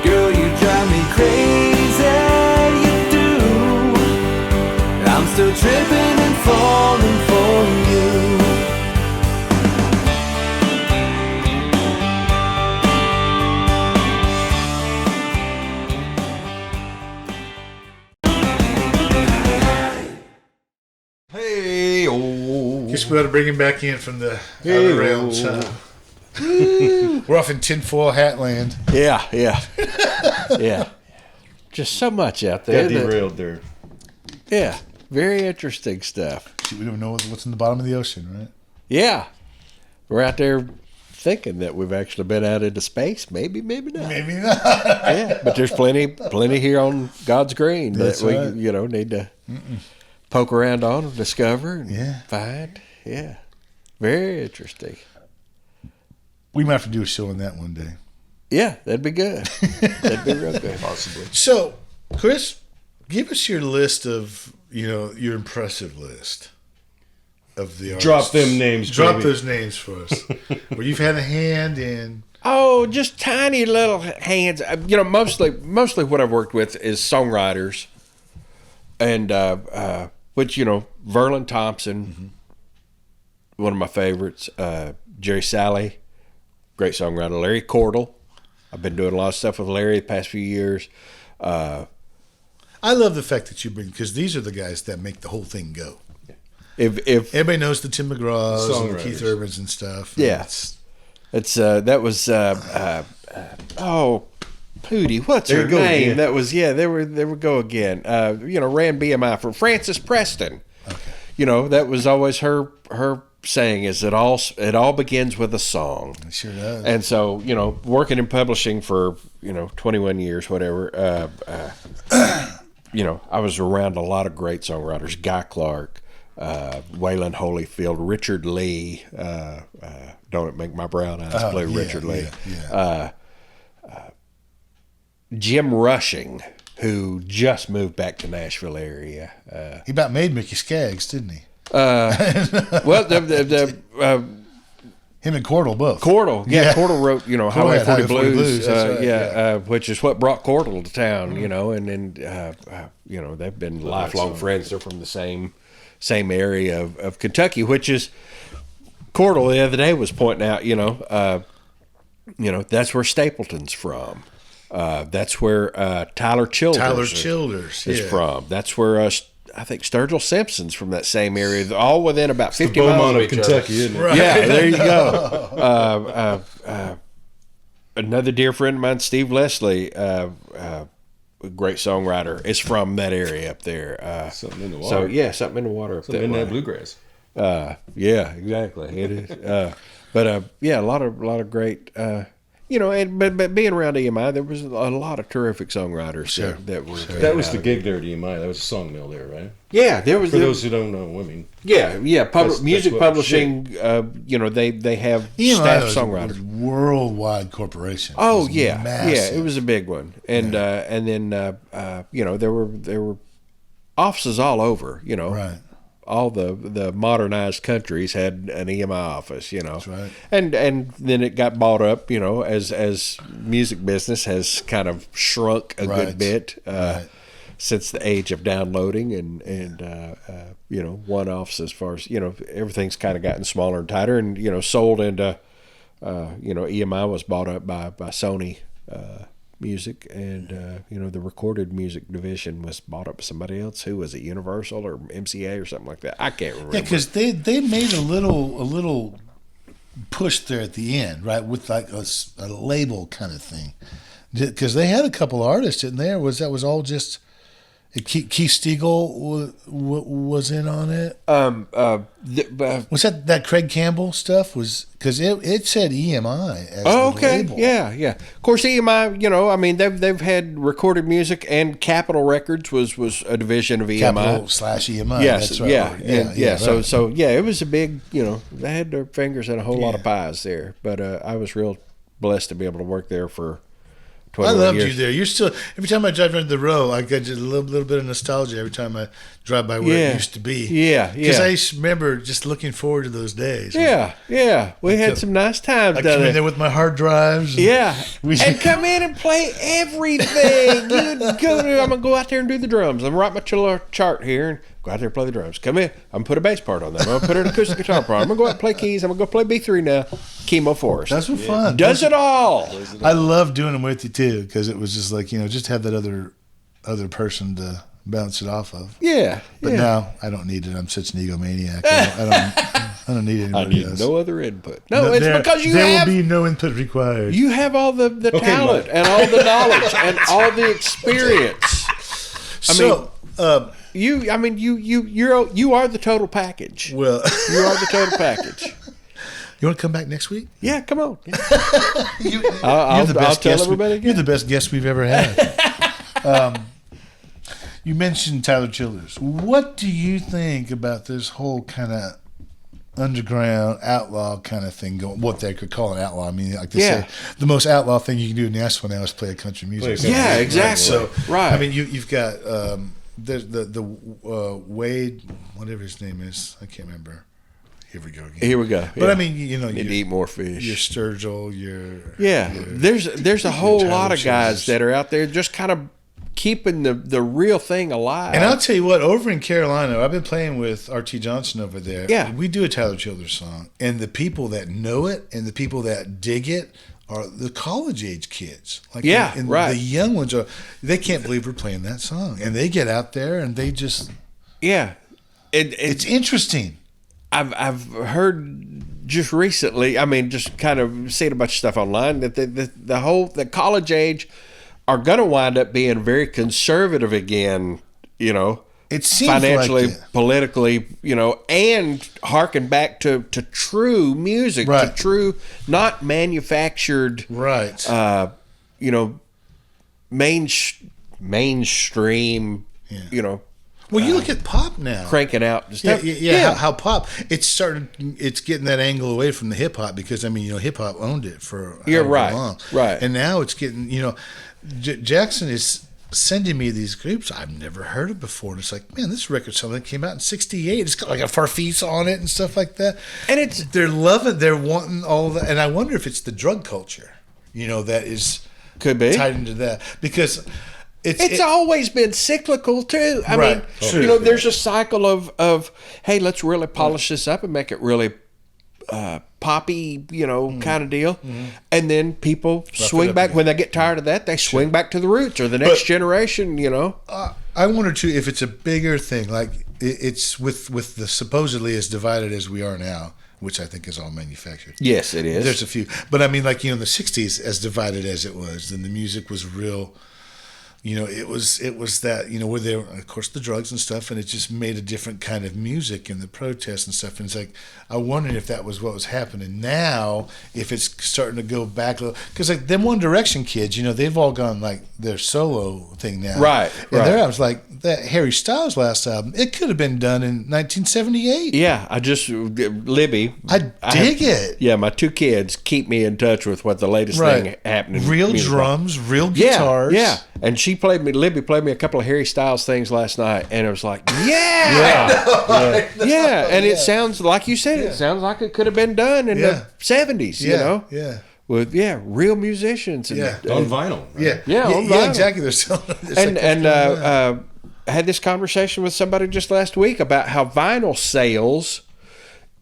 Girl, you drive me crazy, you do. I'm still tripping and falling for you. Hey, oh. Guess we ought to bring him back in from the outer realms. Huh? We're off in tinfoil hat land. Yeah. just so much out there. Got derailed there. Yeah, very interesting stuff. See, we don't know what's in the bottom of the ocean, right? Yeah, we're out there thinking that we've actually been out into space. Maybe not. Maybe not. Yeah, but there's plenty here on God's green That's that we right. need to poke around on and discover and find. Yeah, very interesting. We might have to do a show on that one day. Yeah, that'd be good. That'd be real good. Possibly. So, Chris, give us your list of, your impressive list of the artists. Drop them names, Drop baby. those names for us. Where you've had a hand in. Oh, just tiny little hands. Mostly what I've worked with is songwriters, and which Verlin Thompson, one of my favorites. Jerry Salley, great songwriter. Larry Cordell. I've been doing a lot of stuff with Larry the past few years. I love the fact that you bring, because these are the guys that make the whole thing go. If Everybody knows the Tim McGraws and the Songwriters. Keith Urbans and stuff. Yeah. It's that was Pootie, what's There her you go name? again. That was there we go again. Ran BMI for Frances Preston. Okay. That was always her saying is it all begins with a song. It sure does. And so, working in publishing for, 21 years, whatever, I was around a lot of great songwriters, Guy Clark, Waylon Holyfield, Richard Lee, Don't It Make My Brown Eyes Blue, Richard Lee. Yeah. Jim Rushing, who just moved back to Nashville area. He about made Mickey Skaggs, didn't he? Well, Him and Cordell both. Cordell, Yeah. Cordell wrote, Highway had 40 Highway 40 Blues, Blues, that's right, which is what brought Cordell to town, and then, they've been lifelong friends. They're from the same area of Kentucky, which is, Cordell the other day was pointing out, that's where Stapleton's from. That's where Tyler Childers is yeah. from. That's where I think Sturgill Simpson's from that same area. They're all within about 50 The miles Beaumont of of each other. Kentucky, isn't it? Right. Yeah, there you go. Another dear friend of mine, Steve Leslie, a great songwriter, is from that area up there. Something in the water. So yeah, something in the water up Something that in way. that bluegrass. Yeah, exactly. It is. But a lot of great. But being around EMI, there was a lot of terrific songwriters that were. That was the gig there at EMI. That was a song mill there, right? Yeah, there was. For those who don't know, Yeah. That's Music what- publishing. They have EMI staff was songwriters. a worldwide corporation. Oh It was yeah, massive. yeah, it was a big one, and then there were offices all over. Right. All the modernized countries had an EMI office. That's right. and then it got bought up. As music business has kind of shrunk a Right. good bit. Right. Since the age of downloading and one office as far as everything's kind of gotten smaller and tighter and sold into EMI was bought up by Sony Music and the recorded music division was bought up by somebody else. Who was it, Universal or MCA or something like that? I can't remember. Yeah, because they made a little push there at the end, right, with like a label kind of thing. Because they had a couple artists in there. Was all just Keith Stegall was in on it? Was that Craig Campbell stuff? Was because it said EMI as the label. Yeah. Of course, EMI. They've had recorded music, and Capitol Records was a division of EMI. Capital/EMI. Yes, That's right. yeah. Right. So it was a big. They had their fingers in a whole lot of pies there. But I was real blessed to be able to work there for 21 I loved years. you there. You're still every time I drive around the row, I get just a little bit of nostalgia every time I drive by where it used to be. Yeah. Because I used to remember just looking forward to those days. Yeah. We had some nice times I down come in there. there with my hard drives. And And come in and play everything. I'm gonna go out there and do the drums. I'm gonna write my chart here and go out there and play the drums. Come in. I'm gonna put a bass part on that. I'm gonna put an acoustic guitar part. I'm gonna go out and play keys. I'm gonna go play B3 now. Kimo Forest. That's what fun. Does it all. I love doing them with you too, because it was just like just have that other person to bounce it off of. Yeah. But now I don't need it. I'm such an egomaniac. I I don't need I anybody need else. no other input. No, it's because you there have will be no input required. you have all the talent and all the knowledge and all the experience. You are the total package. Well, You are the total package. you want to come back next week? Yeah, come on. You're the best tell guest everybody again. You're the best guest we've ever had. You mentioned Tyler Childers. What do you think about this whole kind of underground outlaw kind of thing going? What they could call an outlaw. I mean, like they say, the most outlaw thing you can do in Nashville now is play a country music. Yeah, exactly. So, right. I mean, you've got there's the Wade, whatever his name is. I can't remember. Here we go again. Here we go. But I mean, you know, need to eat more fish. Your Sturgill, your There's a whole lot of Childers. guys that are out there just kind of keeping the real thing alive. And I'll tell you what, over in Carolina, I've been playing with R.T. Johnson over there. Yeah. We do a Tyler Childers song, and the people that know it and the people that dig it are the college age kids. Like and right. The young ones they can't believe we're playing that song, and they get out there and they just it's interesting. I've heard just recently. I mean, just kind of seen a bunch of stuff online that the college age are going to wind up being very conservative again. You know, it seems financially, like politically, you know, and harken back to true music, right. to true, not manufactured, right? You know, mainstream, you know. Well, you look at pop now, cranking out stuff. Yeah. How pop it's getting that angle away from the hip hop because I mean, you know, hip hop owned it for long, right, and now it's getting, you know, Jackson is sending me these groups I've never heard of before, and it's like, man, this record something came out in '68. It's got like a Farfisa on it and stuff like that, and they're wanting all that, and I wonder if it's the drug culture, you know, that is could be tied into that because. It's always been cyclical too. I right. mean, you know, there's a cycle of hey, let's really polish this up and make it really poppy, you know, kind of deal. Mm-hmm. And then people swing back when they get tired of that. They swing back to the roots or the next generation. You know, I wonder too if it's a bigger thing, like it's with the supposedly as divided as we are now. Which I think is all manufactured. Yes, it is. There's a few, but I mean, like, you know, in the '60s, as divided as it was, then the music was real. You know, it was that, you know, where there, of course, the drugs and stuff, and it just made a different kind of music and the protests and stuff. And it's like, I wondered if that was what was happening now, if it's starting to go back a little. Because, like, them One Direction kids, you know, they've all gone, like, their solo thing now. Right. And there I was like, that Harry Styles last album, it could have been done in 1978. Yeah, Libby. I dig it. Yeah, my two kids keep me in touch with what the latest thing happening. Real drums, real guitars. Yeah. And Libby played me a couple of Harry Styles things last night, and it was like, yeah. And it sounds like you said, it sounds like it could have been done in the 70s, you know? Yeah. With real musicians. And, on vinyl. Right? On vinyl. Yeah, exactly. There's I had this conversation with somebody just last week about how vinyl sales,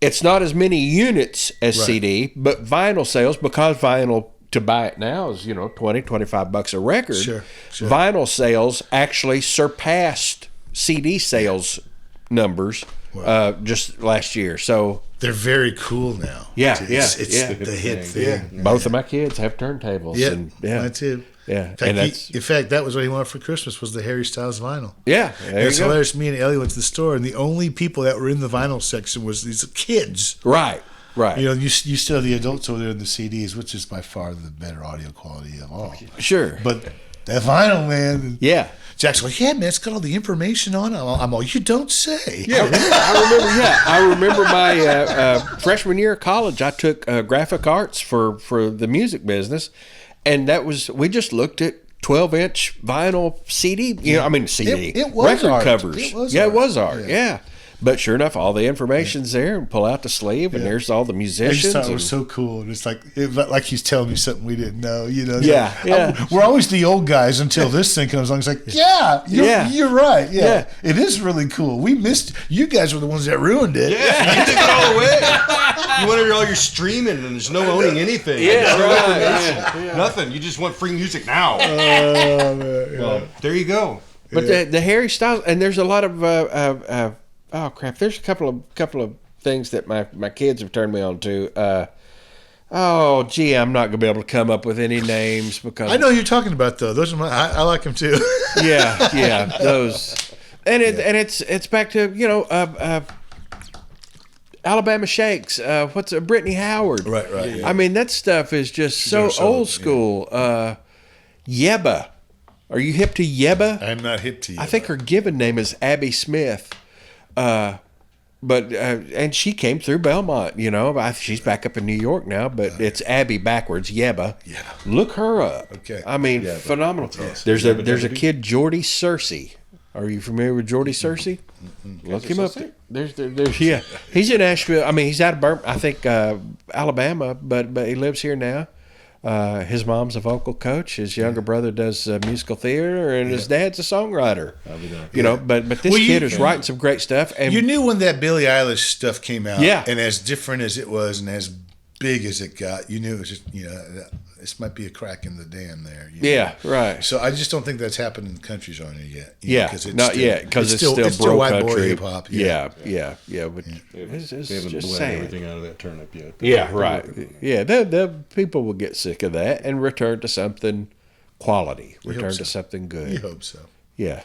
it's not as many units as CD, but vinyl sales, because vinyl to buy it now is, you know, $20-25 a record. Sure. Vinyl sales actually surpassed CD sales numbers just last year. So they're very cool now. It's the hit thing. Yeah. Both of my kids have turntables. Yeah, and, mine too. Yeah, in fact, that was what he wanted for Christmas, was the Harry Styles vinyl. Yeah, it's hilarious. Me and Ellie went to the store, and the only people that were in the vinyl section was these kids. Right. You know, you still have the adults over there in the CDs, which is by far the better audio quality of all. Sure. But that vinyl, man. Yeah. Jack's like, yeah, man, it's got all the information on it. I'm all, you don't say. Yeah, I remember my freshman year of college. I took graphic arts for the music business, and we just looked at 12-inch vinyl CD. You know, I mean CD. It was record art. covers. It was art. Yeah. But sure enough, all the information's there, and pull out the sleeve, and there's all the I musicians. just thought it was so cool. And it's like he's telling me something we didn't know. You know? Yeah. We're always the old guys until this thing comes along. It's like, you're right. Yeah. It is really cool. We missed. You guys were the ones that ruined it. Yeah, you took it all away. You wanted all your streaming, and there's no owning anything. Nothing. You just want free music now. Well, there you go. But the Harry Styles, and there's a lot of oh crap, there's a couple of things that my kids have turned me on to. Oh, gee, I'm not gonna be able to come up with any names because I know who you're talking about though. Those are I like them too. yeah, those, and it's back to Alabama Shakes. What's Brittany Howard? Right. Yeah. I mean, that stuff is just so old school. Yeba, are you hip to Yeba? I'm not hip to you. I think her given name is Abby Smith. But and she came through Belmont, she's back up in New York now, but it's Abby backwards, Yeba. Yeah. Look her up. Okay. I mean, phenomenal. There's a kid, Jordy Searcy. Are you familiar with Jordy Searcy? Look him up. There's he's in Nashville. I mean, he's out of Alabama, but he lives here now. His mom's a vocal coach. His younger brother does musical theater, and his dad's a songwriter. But this kid is writing some great stuff. And you knew when that Billie Eilish stuff came out, Yeah. and as different as it was, and as big as it got, you knew it was just this might be a crack in the dam there. Yeah, right. So I just don't think that's happened in the country genre yet. Not yet, because it's still bro white boy country. hip hop. Yeah. But They it's haven't just bled saying. everything out of that turnip yet. Yeah, right. Yeah, the people will get sick of that and return to something quality. Return to something good. You hope so. Yeah.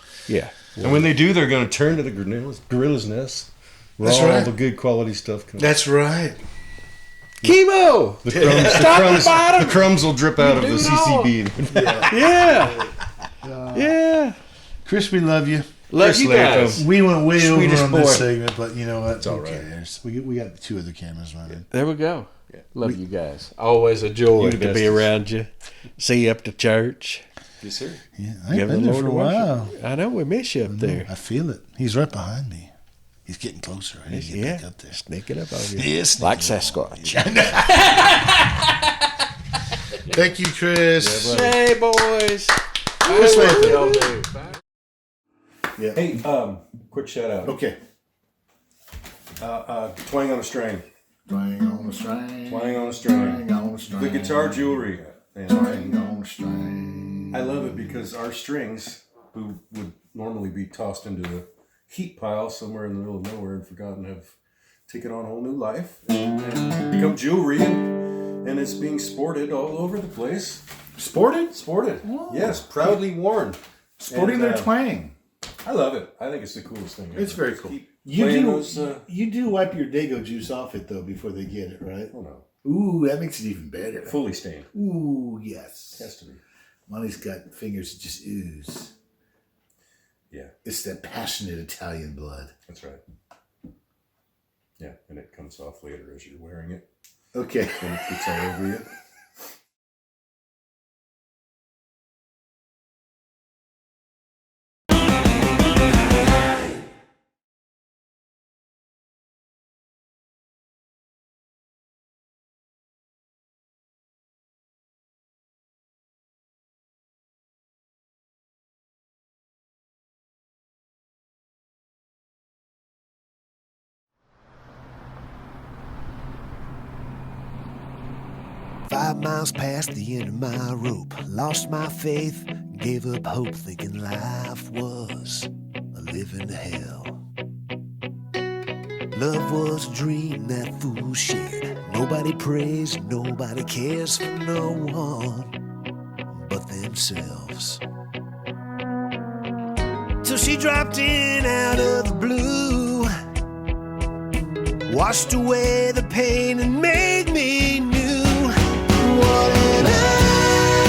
And when they do, they're going to turn to the Gorilla's Nest. Where That's all right. the good quality stuff comes. That's right. Kimo! The crumbs will drip out of the CCB. Yeah. Chris, we love you. Love you guys. We went way Sweetest over on this boy. segment, but you know what? It's all right. We got 2 other cameras running. There we go. Love you guys. Always a joy to be around you. See you up to church. Yes, sir. Yeah, I Give ain't been the there for a Lord while. I know we miss you up there. I feel it. He's right behind me. He's getting closer. I need to get back up there. Sneaking up on you. Yes, Like Sasquatch. Thank you, Chris. Hey, boys. Chris Latham. Y'all do. Yeah. Hey, quick shout out. Okay. Twang on a string. Twang on the string. Twang on a string. Twang on the string. The guitar jewelry. And Twang on the string. I love it because our strings, who would normally be tossed into a heap pile somewhere in the middle of nowhere and forgotten, have taken on a whole new life and become jewelry, and it's being sported all over the place. Sported? Sported. Oh. Yes, proudly worn. Sporting And, their twang. I love it. I think it's the coolest thing ever. It's very cool. Keep You playing do, those, you do wipe your Dago juice off it, though, before they get it, right? oh no, Ooh, that makes it even better. fully stained. Ooh, yes. Has to be. Monty's got fingers that just ooze. Yeah, It's that passionate Italian blood. that's right. Yeah, and it comes off later as you're wearing it. Okay. And it gets all over you. "5 miles past the end of my rope, lost my faith, gave up hope, thinking life was a living hell. Love was a dream that fools shared. Nobody prays, nobody cares for no one but themselves. Till she dropped in out of the blue, washed away the pain and made me new. What an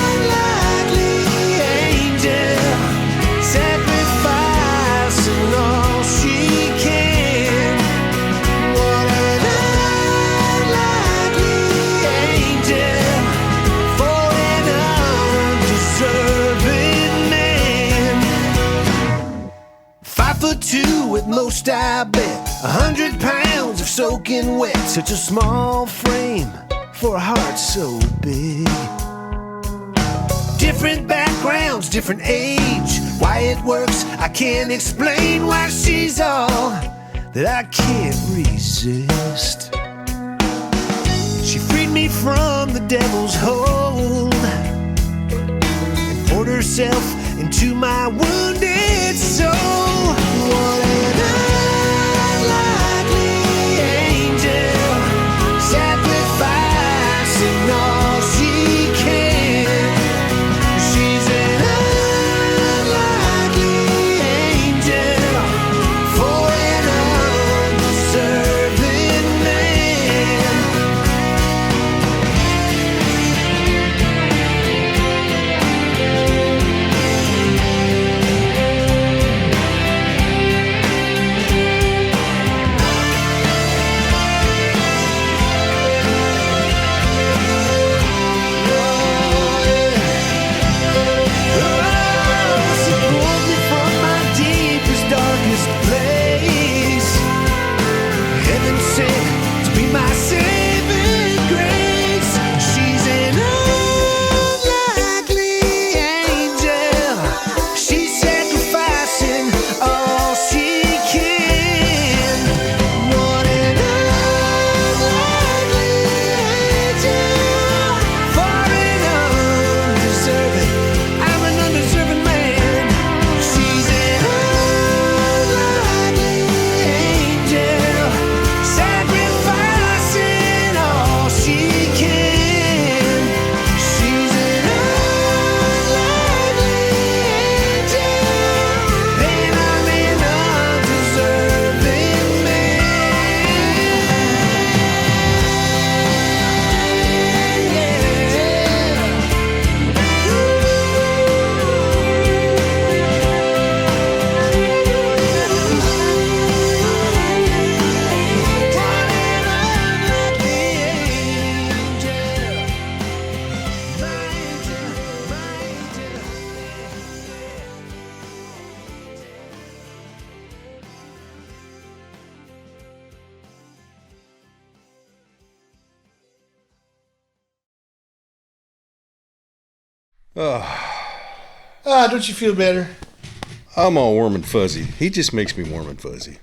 unlikely angel, sacrificing all she can. What an unlikely angel for an undeserving man. 5'2" at most, I bet. 100 pounds of soaking wet. Such a small frame for a heart so big. Different backgrounds, different age. Why it works, I can't explain. Why she's all that I can't resist. She freed me from the devil's hold and poured herself into my wounded soul. What an unlikely angel. Don't you feel better? I'm all warm and fuzzy. He just makes me warm and fuzzy.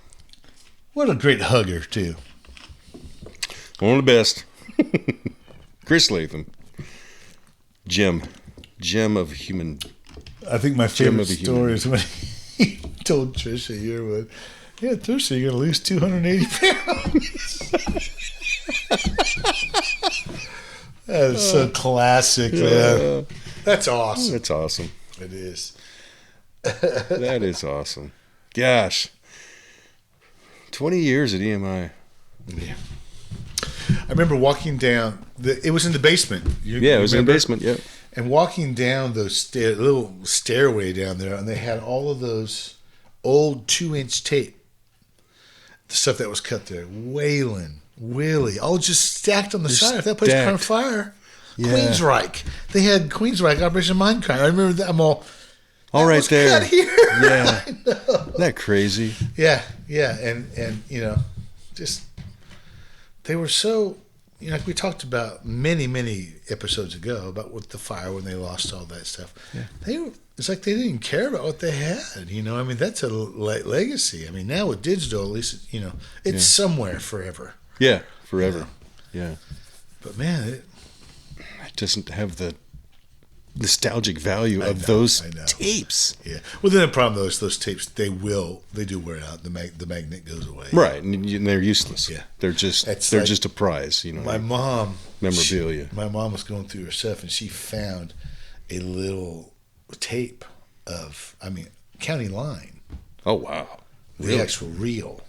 What a great hugger, too. One of the best. Chris Latham. Gem of human. I think my favorite of a human story is when he told Trisha Yearwood, yeah, Trisha, you're going to lose 280 pounds. That is so classic, man. That's awesome. That's awesome. It is. That is awesome. Gosh. 20 years at EMI. Yeah. I remember walking down. It was in the basement. It was in the basement, yeah. And walking down those little stairway down there, and they had all of those old 2-inch tape. The stuff that was cut there. Waylon, Willie, all just stacked on the side. If that place caught on fire. Yeah. Queensryche. They had Queensryche, Operation Mindcrime. I remember that. I'm all right there. Cut here. Yeah. I know. Isn't that crazy? Yeah. And you know, just they were so, you know, like we talked about many episodes ago about with the fire when they lost all that stuff. Yeah. It's like they didn't care about what they had. You know, I mean, that's a legacy. I mean, now with digital, at least, you know, it's somewhere forever. Yeah, forever. Yeah. But man, it doesn't have the nostalgic value of those tapes. Yeah. Well, then the problem though is those tapes they do wear out. The magnet goes away. Right, and they're useless. Yeah. They're just just a prize. You know. My mom memorabilia. My mom was going through her stuff and she found a little tape of County Line. Oh wow! The actual reel.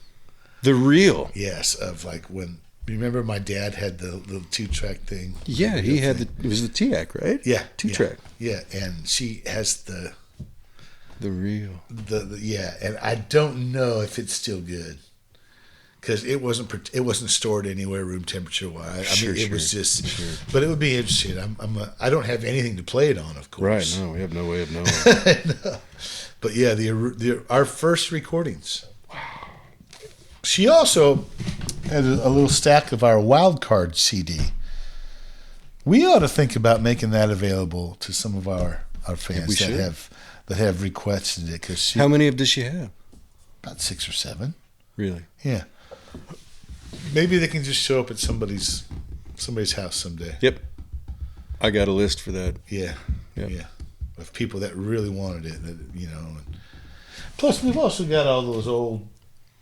The reel. Yes, of like when. Remember my dad had the little 2-track thing? Yeah, he had it was the TAC, right? Yeah. 2-track. Yeah, and she has the reel. The and I don't know if it's still good. Because it wasn't stored anywhere room temperature wise. It was just, but it would be interesting. I don't have anything to play it on, of course. Right? No, we have no way of knowing. No. But yeah, our first recordings. Wow. She also had a little stack of our wild card CD. We ought to think about making that available to some of our fans that have requested it. How many does she have? About 6 or 7. Really? Yeah. Maybe they can just show up at somebody's house someday. Yep. I got a list for that. Yeah. Yep. Yeah. Of people that really wanted it, you know. Plus, we've also got all those old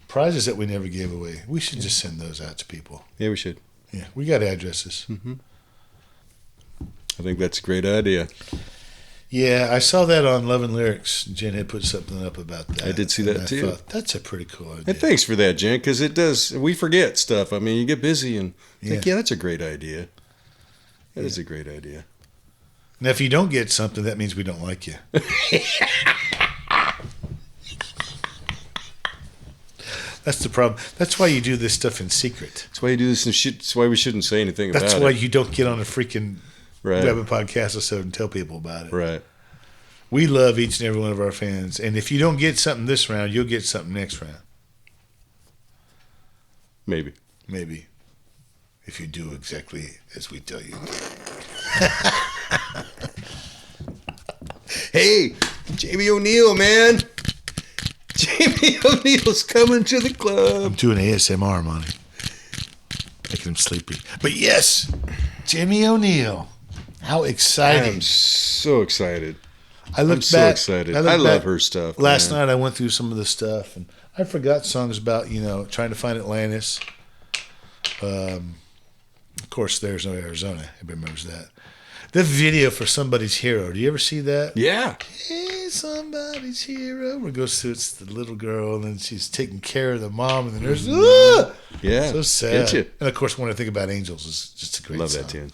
prizes that we never gave away. We should just send those out to people. Yeah, we should. Yeah, we got addresses. Mm-hmm. I think that's a great idea. Yeah, I saw that on Love and Lyrics. Jen had put something up about that. I did see that too. I thought, that's a pretty cool idea. And thanks for that, Jen, because it does. We forget stuff. I mean, you get busy and think, that's a great idea. That is a great idea. Now, if you don't get something, that means we don't like you. That's the problem. That's why you do this stuff in secret. That's why you do this in shit. That's why we shouldn't say anything about it. That's why you don't get on a freaking web and podcast episode and tell people about it. Right. We love each and every one of our fans. And if you don't get something this round, you'll get something next round. Maybe. If you do exactly as we tell you. Hey, Jamie O'Neill, man. Jamie O'Neill's coming to the club. I'm doing ASMR, Monty. Making him sleepy. But yes, Jamie O'Neill. How exciting. I'm so excited. I'm so excited. I love her stuff. Last night I went through some of the stuff, and I forgot songs about, trying to find Atlantis. Of course, There's No Arizona. Everybody remembers that. The video for Somebody's Hero. Do you ever see that? Yeah. Hey, somebody's hero. Where it goes to, it's the little girl, and then she's taking care of the mom, and the nurse. Yeah. So sad. And of course, when I think about Angels, it's just a great song. Love that tune.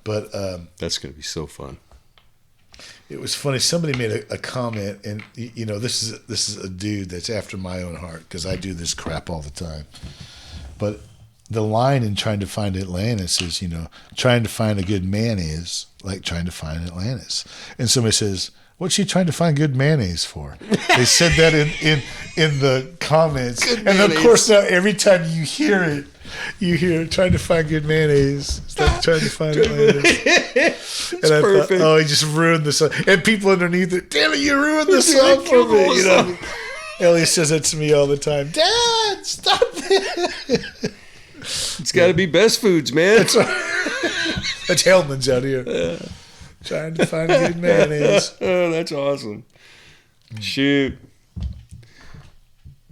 But that's going to be so fun. It was funny. Somebody made a comment, and this is a dude that's after my own heart because I do this crap all the time. But the line in Trying to Find Atlantis is, trying to find a good man is like trying to find Atlantis. And somebody says, what's she trying to find good mayonnaise for? They said that in the comments. Of course, now every time you hear it, trying to find good mayonnaise. It's like, Trying to find it. And I perfect. thought, oh, he just ruined the song. And people underneath it, damn it, you ruined the song for me. You know? Ellie says that to me all the time. Dad, stop it. It's got to be Best Foods, man. That's Hellman's out here. Trying to find good mayonnaise. Oh, that's awesome. Shoot.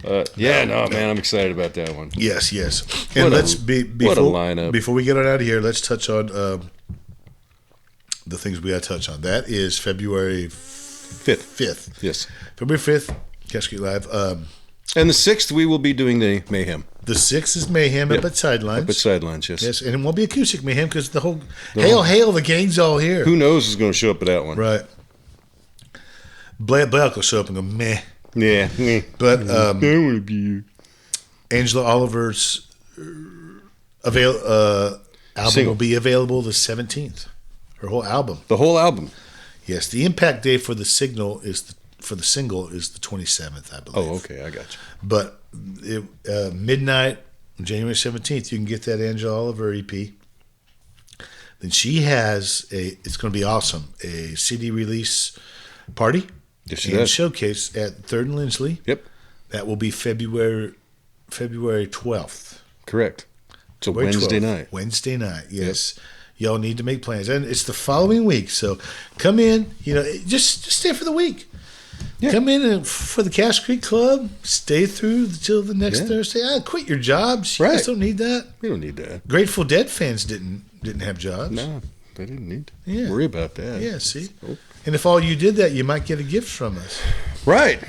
Man, I'm excited about that one. Yes. What And a- let's what a lineup. Before we get on out of here, let's touch on the things we got to touch on. That is February 5th. Yes. February 5th, Cascade Live. And the 6th, we will be doing the Mayhem. The 6th is Mayhem up at Sidelines. Up at Sidelines, yes. Yes, and it won't be acoustic Mayhem because the whole hail, the gang's all here. Who knows who's going to show up at that one? Right. Black will show up and go, meh. Yeah. But I want to be you. Angela Oliver's album Single. will be available the 17th. Her whole album. The whole album. Yes, the impact day for the single is the 27th, I believe. Oh, okay, I got you. But midnight, January 17th, you can get that Angela Oliver EP. Then she has it's going to be awesome, a CD release party Yes, she and does. showcase at 3rd and Lindsley. Yep, That will be February 12th. correct. It's a February Wednesday 12th. night. Wednesday night, yes. Y'all need to make plans. And it's the following week, so come in, just stay for the week. Yeah. Come in for the Cash Creek Club. Stay through till the next Yeah. Thursday. Quit your jobs. You Right. guys don't need that. We don't need that. Grateful Dead fans didn't have jobs. No, they didn't need to Yeah. worry about that. Yeah, see? Oh. And if all you did that, you might get a gift from us. Right.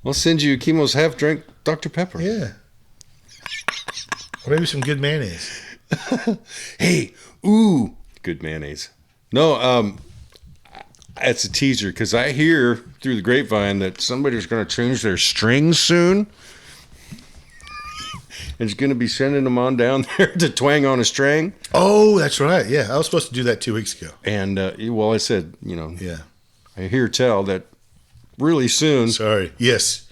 I'll send you Kimo's half-drink Dr. Pepper. Yeah. Or maybe some good mayonnaise. Hey, ooh, good mayonnaise. No, that's a teaser because I hear through the grapevine that somebody's going to change their strings soon. And is going to be sending them on down there to twang on a string. Oh, that's right. Yeah, I was supposed to do that 2 weeks ago. And, I said, Yeah. I hear tell that really soon Sorry. Yes.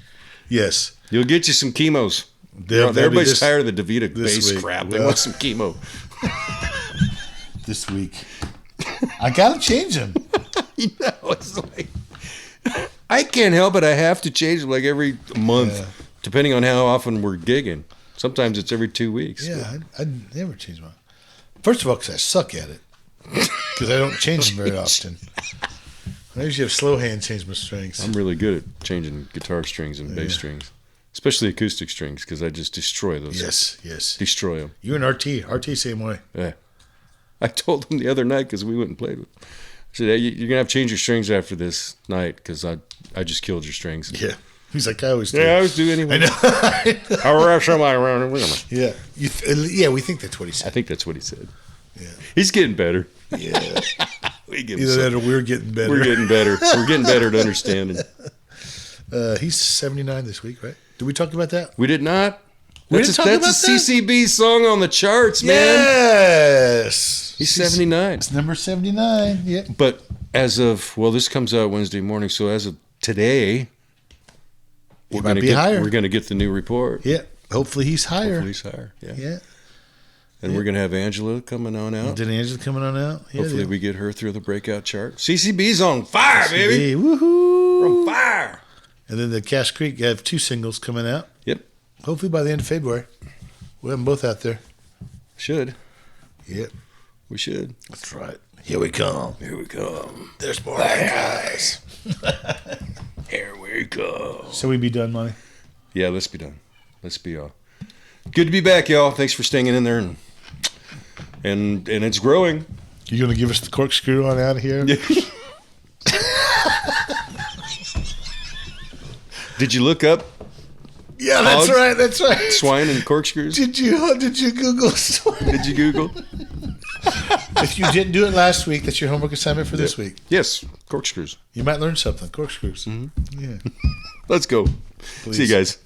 you'll get you some Kimos. That'll be Everybody's this- tired of the DeVita this bass week. crap. They Well. want some Kimo. This week. I got to change them. It's like I can't help it. I have to change them like every month, depending on how often we're gigging. Sometimes it's every 2 weeks. Yeah, I'd never change mine. First of all, because I suck at it. Because I don't change them very often. I usually have slow hand change my strings. I'm really good at changing guitar strings and bass strings, especially acoustic strings, because I just destroy those. Yes. Destroy them. You and RT same way. Yeah. I told him the other night because we went and played with. I said, "Hey, you're gonna have to change your strings after this night because I just killed your strings." Yeah. He's like, I always do. Yeah, I always do anyway. I know. I wrap somebody around. Yeah. Yeah, we think that's what he I said. think that's what he said. Yeah. He's getting better. Yeah. We give him Either some- that or we're getting better. We're getting better. We're getting better at understanding. He's 79 this week, right? Did we talk about that? We did not. We That's didn't talk that's about a that? CCB song on the charts, man. Yes. He's 79. It's number 79. Yeah. But as of, this comes out Wednesday morning, so as of today, He might be higher. we're going to get the new report. Yeah. Hopefully he's higher. Hopefully he's higher. Yeah. Yeah. And we're going to have Angela coming on out. Did Angela coming on out? Yeah, Hopefully we get her through the breakout chart. CCB's on fire, baby. Hey, woohoo! We're on fire. And then the Cash Creek have 2 singles coming out. Yep. Hopefully by the end of February. We'll have them both out there. Should. Yep. We should. That's right. Here we come. Here we come. There's more guys. Here we go. So we be done, Monty? Yeah, let's be done. Let's be all. Good to be back, y'all. Thanks for staying in there, and it's growing. You gonna give us the corkscrew on out of here? Did you look up Yeah, that's Hogs? right. That's right. swine and corkscrews? Did you Google swine? Did you Google? If you didn't do it last week, that's your homework assignment for this week. Yes, corkscrews. You might learn something. Corkscrews. Mm-hmm. Yeah. Let's go. See you guys.